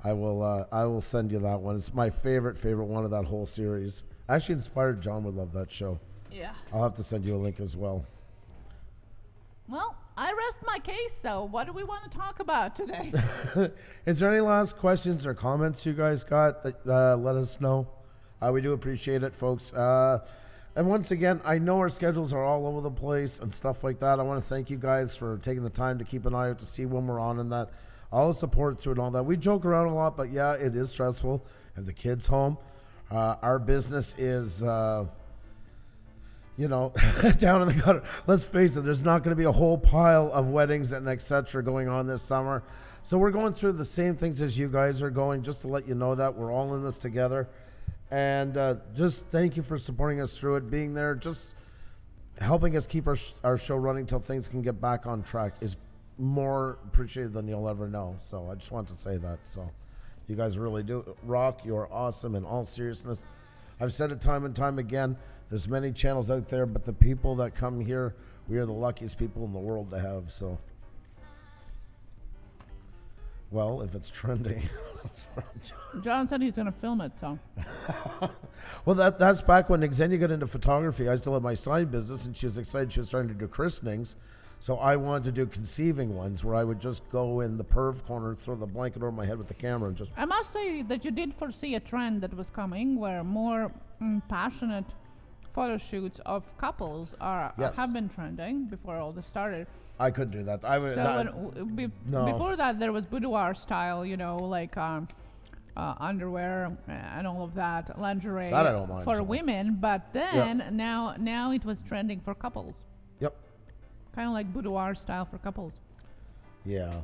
I will send you that one. It's my favorite one of that whole series. Actually, Inspired John would love that show. Yeah. I'll have to send you a link as well. Well, I rest my case, so what do we want to talk about today? Is there any last questions or comments you guys got that let us know? We do appreciate it, folks. And once again, I know our schedules are all over the place and stuff like that. I want to thank you guys for taking the time to keep an eye out to see when we're on and that. All the support through and all that. We joke around a lot, but yeah, it is stressful. Have the kids home. Our business is... down in the gutter. Let's face it, there's not going to be a whole pile of weddings and etc. going on this summer. So we're going through the same things as you guys are going, just to let you know that we're all in this together. And just thank you for supporting us through it, being there, just helping us keep our show running till things can get back on track is more appreciated than you'll ever know. So I just want to say that. So you guys really do rock. You're awesome in all seriousness. I've said it time and time again. There's many channels out there, but the people that come here, we are the luckiest people in the world to have. So, well, if it's trending. John said he's going to film it, so. Well, that's back when Xenia got into photography. I still had my side business, and she was excited. She was starting to do christenings. So I wanted to do conceiving ones where I would just go in the perv corner, throw the blanket over my head with the camera, and just... I must say that you did foresee a trend that was coming where more passionate photo shoots of couples have been trending before all this started. I couldn't do that. Before that, there was boudoir style, like underwear and all of that, lingerie that I don't mind, for women. But then now it was trending for couples. Yep. Kind of like boudoir style for couples. Yeah.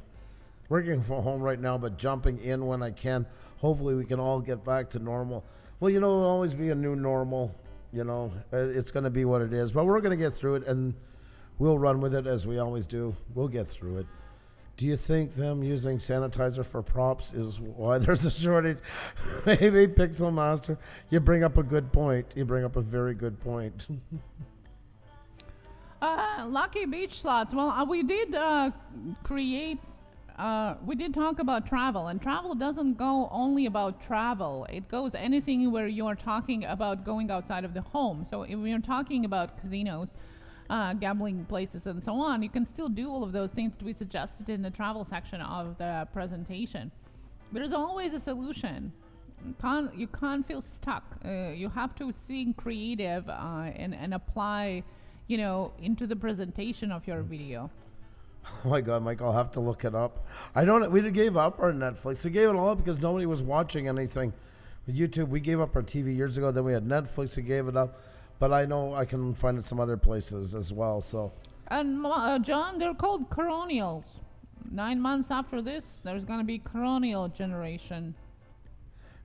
Working from home right now, but jumping in when I can. Hopefully we can all get back to normal. Well, there'll always be a new normal. It's going to be what it is. But we're going to get through it, and we'll run with it as we always do. We'll get through it. Do you think them using sanitizer for props is why there's a shortage? Maybe, Pixel Master. You bring up a good point. You bring up a very good point. Lucky beach slots. Well, we did we did talk about travel, and travel doesn't go only about travel. It goes anything where you are talking about going outside of the home. So if you're talking about casinos, gambling places, and so on, you can still do all of those things that we suggested in the travel section of the presentation. There's always a solution. you can't feel stuck. You have to think creative and apply, into the presentation of your video. Oh my God, Mike, I'll have to look it up. We gave up our Netflix. We gave it all up because nobody was watching anything. With YouTube, we gave up our TV years ago. Then we had Netflix. We gave it up. But I know I can find it some other places as well. So. And John, they're called coronials. 9 months after this, there's going to be coronial generation.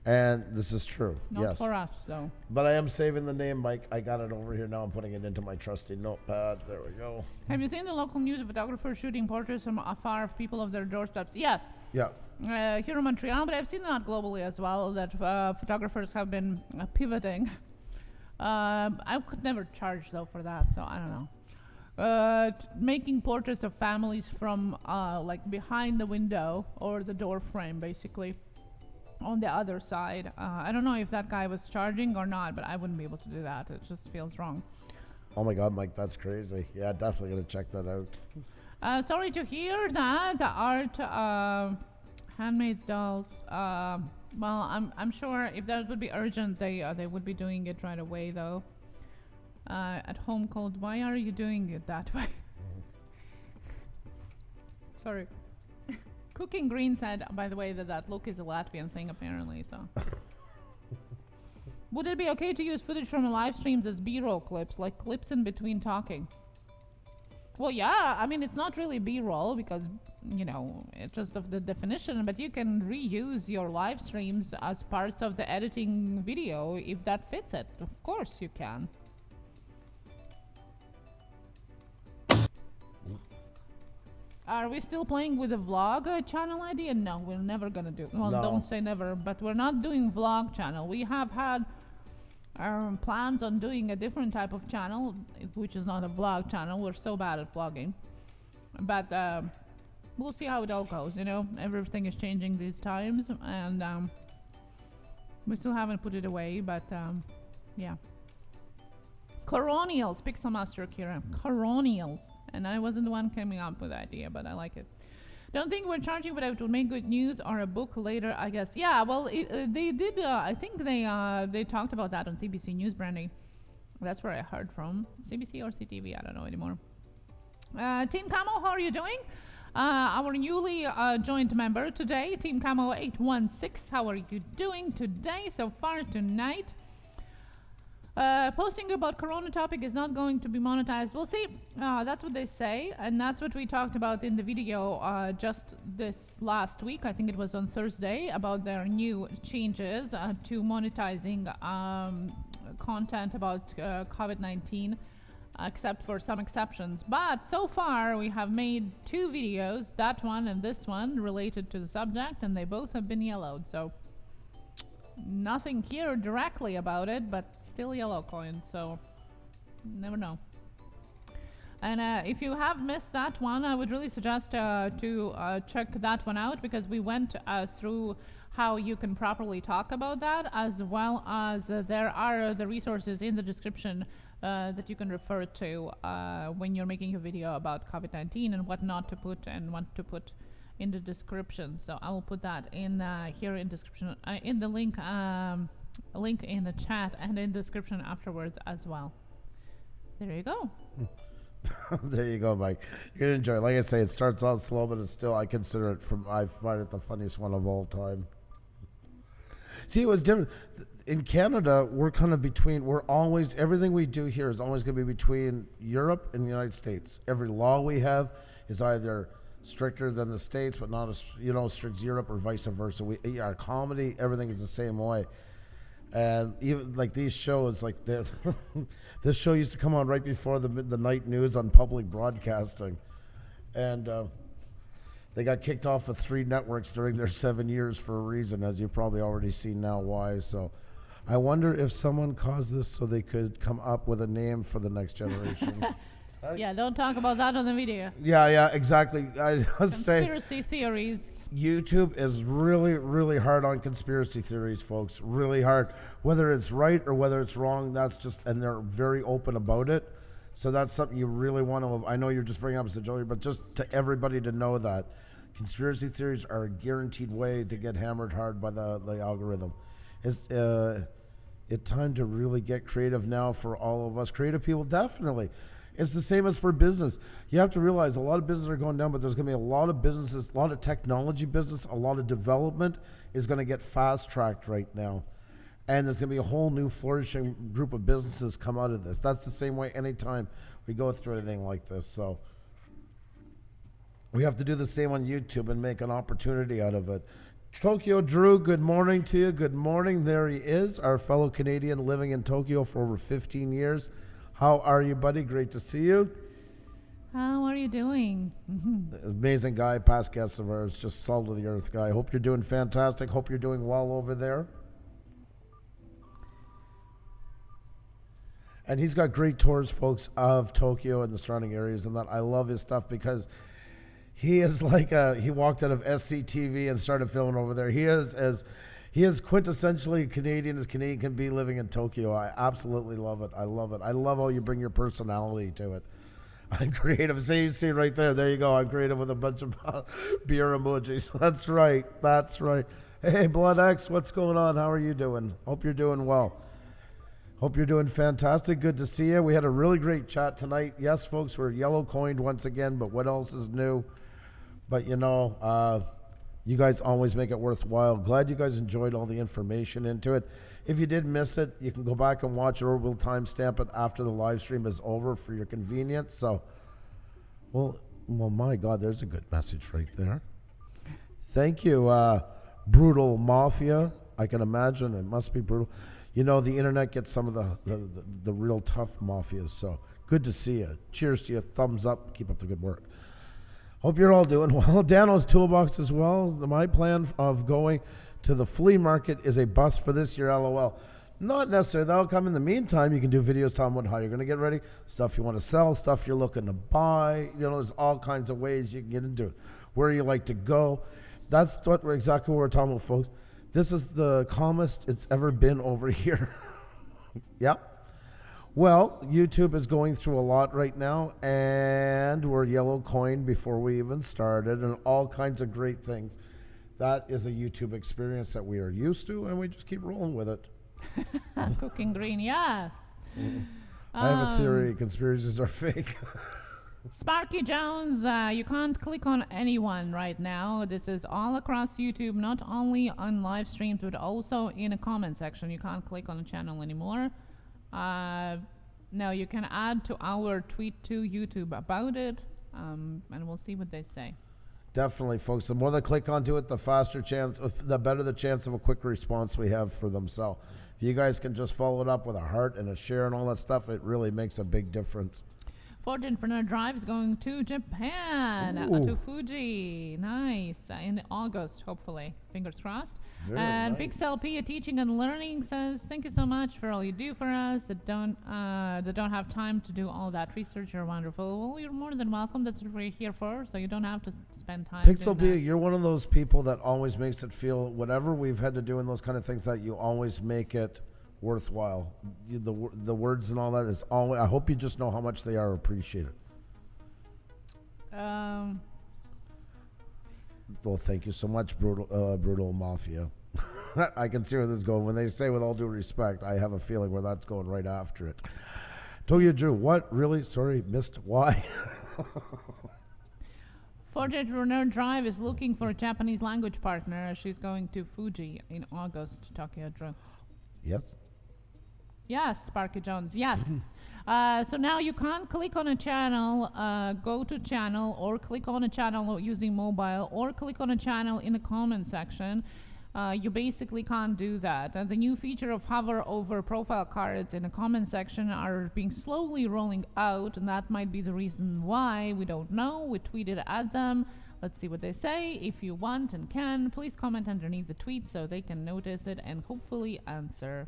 And this is true. Not for us, though. But I am saving the name, Mike. I got it over here now. I'm putting it into my trusty notepad. There we go. Have you seen the local news photographer shooting portraits from afar of people of their doorsteps? Yes. Yeah. Here in Montreal, but I've seen that globally as well, that photographers have been pivoting. I could never charge, though, for that, so I don't know. Making portraits of families from like behind the window or the door frame, basically. On the other side. I don't know if that guy was charging or not, but I wouldn't be able to do that. It just feels wrong. Oh my God, Mike, that's crazy. Yeah, definitely going to check that out. Sorry to hear that. The art, handmaid's dolls. Well, I'm sure if that would be urgent, they would be doing it right away, though. At home called, why are you doing it that way? Sorry. Cooking Green said, by the way, that look is a Latvian thing, apparently, so. Would it be okay to use footage from live streams as B-roll clips, like clips in between talking? Well, yeah, I mean, it's not really B-roll because, it's just of the definition, but you can reuse your live streams as parts of the editing video if that fits it. Of course you can. Are we still playing with the vlog channel idea? No, we're never gonna do. Well, No. Don't say never, but we're not doing vlog channel. We have had plans on doing a different type of channel, which is not a vlog channel. We're so bad at vlogging, but we'll see how it all goes. Everything is changing these times, and we still haven't put it away. But yeah, coronials, Pixel Master Kira, coronials. And I wasn't the one coming up with the idea, but I like it. Don't think we're charging, but it would make good news or a book later, I guess. Yeah, well, they did. I think they talked about that on CBC News, Brandy. That's where I heard from. CBC or CTV, I don't know anymore. Team Camo, how are you doing? Our newly joined member today, Team Camo 816. How are you doing today so far tonight? Posting about Corona topic is not going to be monetized. We'll see. That's what they say, and that's what we talked about in the video just this last week. I think it was on Thursday, about their new changes to monetizing content about COVID-19, except for some exceptions. But so far, we have made 2 videos, that one and this one, related to the subject, and they both have been yellowed. So nothing here directly about it, but still yellow coin, so never know. And if you have missed that one, I would really suggest to check that one out, because we went through how you can properly talk about that, as well as there are the resources in the description that you can refer to when you're making a video about COVID-19 and what not to put and what to put in the description. So I will put that in here in description, in the link in the chat and in description afterwards as well. There you go. There you go, Mike. You're gonna enjoy it. Like I say, it starts out slow, but it's still, I find it the funniest one of all time. See, it was different. In Canada, we're kind of between, everything we do here is always going to be between Europe and the United States. Every law we have is either stricter than the States, but not as strict as Europe, or vice versa. Our comedy, everything is the same way. And even like these shows, like this show used to come on right before the night news on public broadcasting, and they got kicked off of 3 networks during their 7 years for a reason, as you've probably already seen now why. So I wonder if someone caused this so they could come up with a name for the next generation. Yeah, don't talk about that on the video. Yeah, exactly. Conspiracy theories. YouTube is really, really hard on conspiracy theories, folks. Really hard. Whether it's right or whether it's wrong, and they're very open about it. So that's something you really want to, I know you're just bringing up as a joke, but just to everybody to know that conspiracy theories are a guaranteed way to get hammered hard by the algorithm. Is it time to really get creative now for all of us creative people? Definitely. It's the same as for business. You have to realize a lot of businesses are going down, but there's going to be a lot of businesses, a lot of technology business, a lot of development is going to get fast tracked right now. And there's going to be a whole new flourishing group of businesses come out of this. That's the same way anytime we go through anything like this. So we have to do the same on YouTube and make an opportunity out of it. Tokyo Drew, good morning to you. Good morning. There he is, our fellow Canadian living in Tokyo for over 15 years. How are you, buddy? Great to see you. How are you doing? Amazing guy, past guest of ours, just salt of the earth guy. Hope you're doing fantastic. Hope you're doing well over there. And he's got great tours, folks, of Tokyo and the surrounding areas, and that I love his stuff because he is like he walked out of SCTV and started filming over there. He is quintessentially Canadian as Canadian can be living in Tokyo. I absolutely love it. I love it. I love how you bring your personality to it. I'm creative. See right there. There you go. I'm creative with a bunch of beer emojis. That's right. That's right. Hey, Blood X, what's going on? How are you doing? Hope you're doing well. Hope you're doing fantastic. Good to see you. We had a really great chat tonight. Yes, folks, we're yellow coined once again, but what else is new? But you know, you guys always make it worthwhile. Glad you guys enjoyed all the information into it. If you did miss it, you can go back and watch it, or we'll timestamp it after the live stream is over for your convenience. So, well, my God, there's a good message right there. Thank you, Brutal Mafia. I can imagine it must be brutal. You know, the internet gets some of the real tough mafias. So good to see you. Cheers to you. Thumbs up. Keep up the good work. Hope you're all doing well. Dano's Toolbox as well. My plan of going to the flea market is a bust for this year, LOL. Not necessarily. That'll come in the meantime. You can do videos telling how you're going to get ready, stuff you want to sell, stuff you're looking to buy. You know, there's all kinds of ways you can get into it. Where you like to go. That's exactly what we're talking about, folks. This is the calmest it's ever been over here. Yep. Well, YouTube is going through a lot right now, and we're yellow coined before we even started, and all kinds of great things. That is a YouTube experience that we are used to, and we just keep rolling with it. Cooking green, yes. I have a theory: conspiracies are fake. Sparky Jones, you can't click on anyone right now. This is all across YouTube, not only on live streams, but also in a comment section. You can't click on a channel anymore. No, you can add to our tweet to YouTube about it, and we'll see what they say. Definitely, folks. The more they click onto it, the better the chance of a quick response we have for them. So if you guys can just follow it up with a heart and a share and all that stuff, it really makes a big difference. Ford Entrepreneur Drive is going to Japan, to Fuji. Nice. In August, hopefully. Fingers crossed. Very and nice. Pixel P, Teaching and Learning, says, thank you so much for all you do for us that don't have time to do all that research. You're wonderful. Well, you're more than welcome. That's what we're here for, so you don't have to spend time Pixel doing P, that. you're one of those people that always makes it feel, whatever we've had to do in those kind of things, that you always make it worthwhile. The words and all that is always. I hope you just know how much they are appreciated. Well, thank you so much, Brutal Mafia. I can see where this is going. When they say with all due respect, I have a feeling where that's going right after it. Tokyo Drew, what? Really? Sorry, missed. Why? Ford Entrepreneur Drive is looking for a Japanese language partner. She's going to Fuji in August, Tokyo Drew. Yes. Yes, Sparky Jones, yes. So now you can't click on a channel, go to channel, or click on a channel using mobile, or click on a channel in the comment section. You basically can't do that. And the new feature of hover over profile cards in the comment section are being slowly rolling out, and that might be the reason why. We don't know. We tweeted at them. Let's see what they say. If you want and can, please comment underneath the tweet so they can notice it and hopefully answer.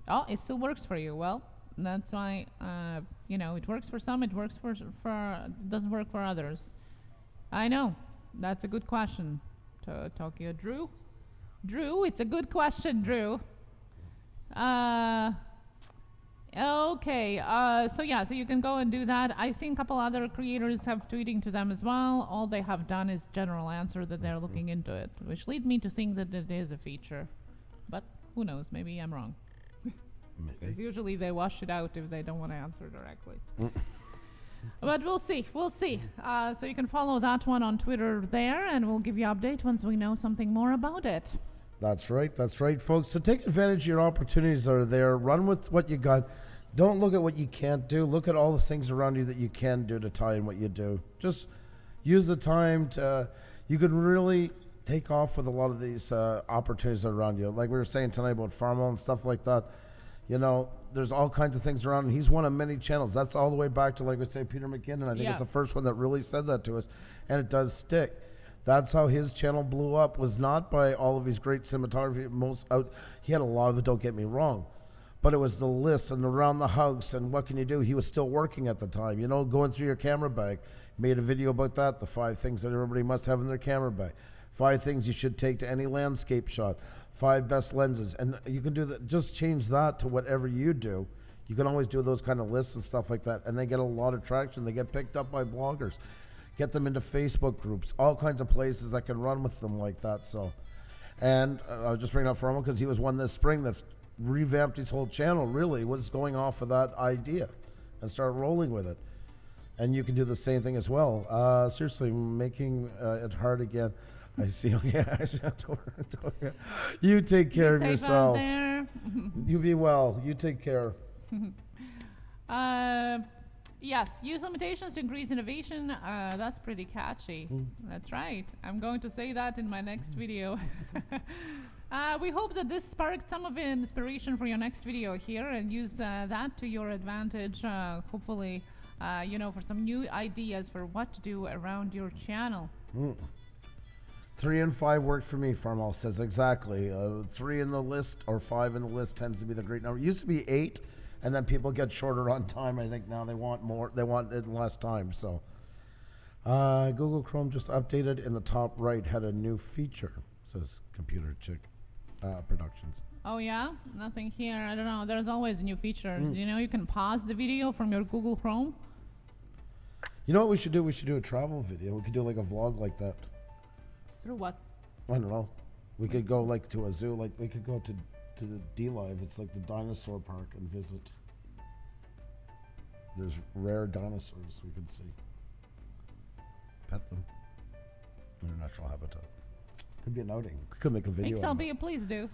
Oh, it still works for you. Well, that's why, it works for some, it works for doesn't work for others. I know. That's a good question. Tokyo Drew? Drew, it's a good question, Drew. Okay, so you can go and do that. I've seen a couple other creators have tweeting to them as well. All they have done is general answer that they're looking into it, which lead me to think that it is a feature. But who knows? Maybe I'm wrong. Maybe. Because usually they wash it out if they don't want to answer directly. But we'll see. We'll see. So you can follow that one on Twitter there, and we'll give you update once we know something more about it. That's right, folks. So take advantage of your opportunities that are there. Run with what you got. Don't look at what you can't do. Look at all the things around you that you can do to tie in what you do. Just use the time to, you can really take off with a lot of these opportunities that are around you. Like we were saying tonight about Farmall and stuff like that. You know, there's all kinds of things around, and he's one of many channels. That's all the way back to, like we say, Peter McKinnon. I think it's the first one that really said that to us, and it does stick. That's how his channel blew up, was not by all of his great cinematography. He had a lot of it, don't get me wrong, but it was the lists and around the house and what can you do. He was still working at the time, you know, going through your camera bag. Made a video about that, the 5 things that everybody must have in their camera bag. 5 things you should take to any landscape shot. 5 best lenses, and you can do that. Just change that to whatever you do. You can always do those kind of lists and stuff like that, and they get a lot of traction. They get picked up by bloggers, get them into Facebook groups, all kinds of places that can run with them like that. So, and I was just bringing up Farmall because he was one this spring that's revamped his whole channel. Really was going off of that idea and start rolling with it. And you can do the same thing as well. Seriously, making it hard again. I see. Okay, you take care of yourself. You be well. You take care. Yes, use limitations to increase innovation. That's pretty catchy. That's right. I'm going to say that in my next video. We hope that this sparked some of inspiration for your next video here, and use that to your advantage. Hopefully, for some new ideas for what to do around your channel. 3 and 5 worked for me, Farmall says. Exactly. 3 in the list or 5 in the list tends to be the great number. It used to be 8, and then people get shorter on time. I think now they want more. They want it in less time. So Google Chrome just updated in the top right, had a new feature, says Computer Chick Productions. Oh yeah? Nothing here. I don't know. There's always a new feature. You know, you can pause the video from your Google Chrome. You know what we should do? We should do a travel video. We could do like a vlog like that. Through what? I don't know. We could go like to a zoo. Like we could go to the D-Live. It's like the dinosaur park and visit. There's rare dinosaurs we could see. Pet them in their natural habitat. Could be an outing. Could make a video. XLB, please do.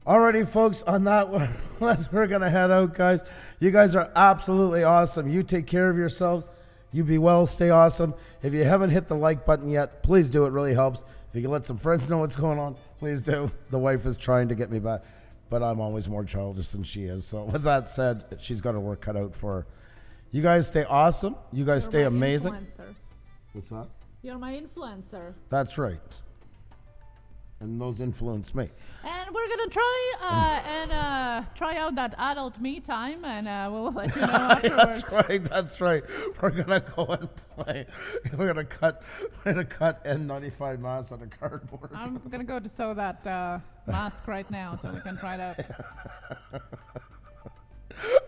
Alrighty, folks, on that one, we're going to head out, guys. You guys are absolutely awesome. You take care of yourselves. You be well, stay awesome. If you haven't hit the like button yet, please do. It really helps. If you can let some friends know what's going on, please do. The wife is trying to get me back, but I'm always more childish than she is. So with that said, she's got her work cut out for her. You guys stay awesome. You guys stay amazing. Influencer. What's that? You're my influencer. That's right. And those influence me. And we're gonna try out that adult me time, and we'll let you know afterwards. That's right. We're gonna go and play. We're gonna cut N95 masks on a cardboard. I'm gonna go to sew that mask right now, so we can try it out.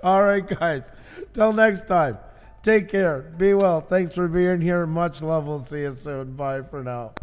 All right, guys. Till next time. Take care. Be well. Thanks for being here. Much love. We'll see you soon. Bye for now.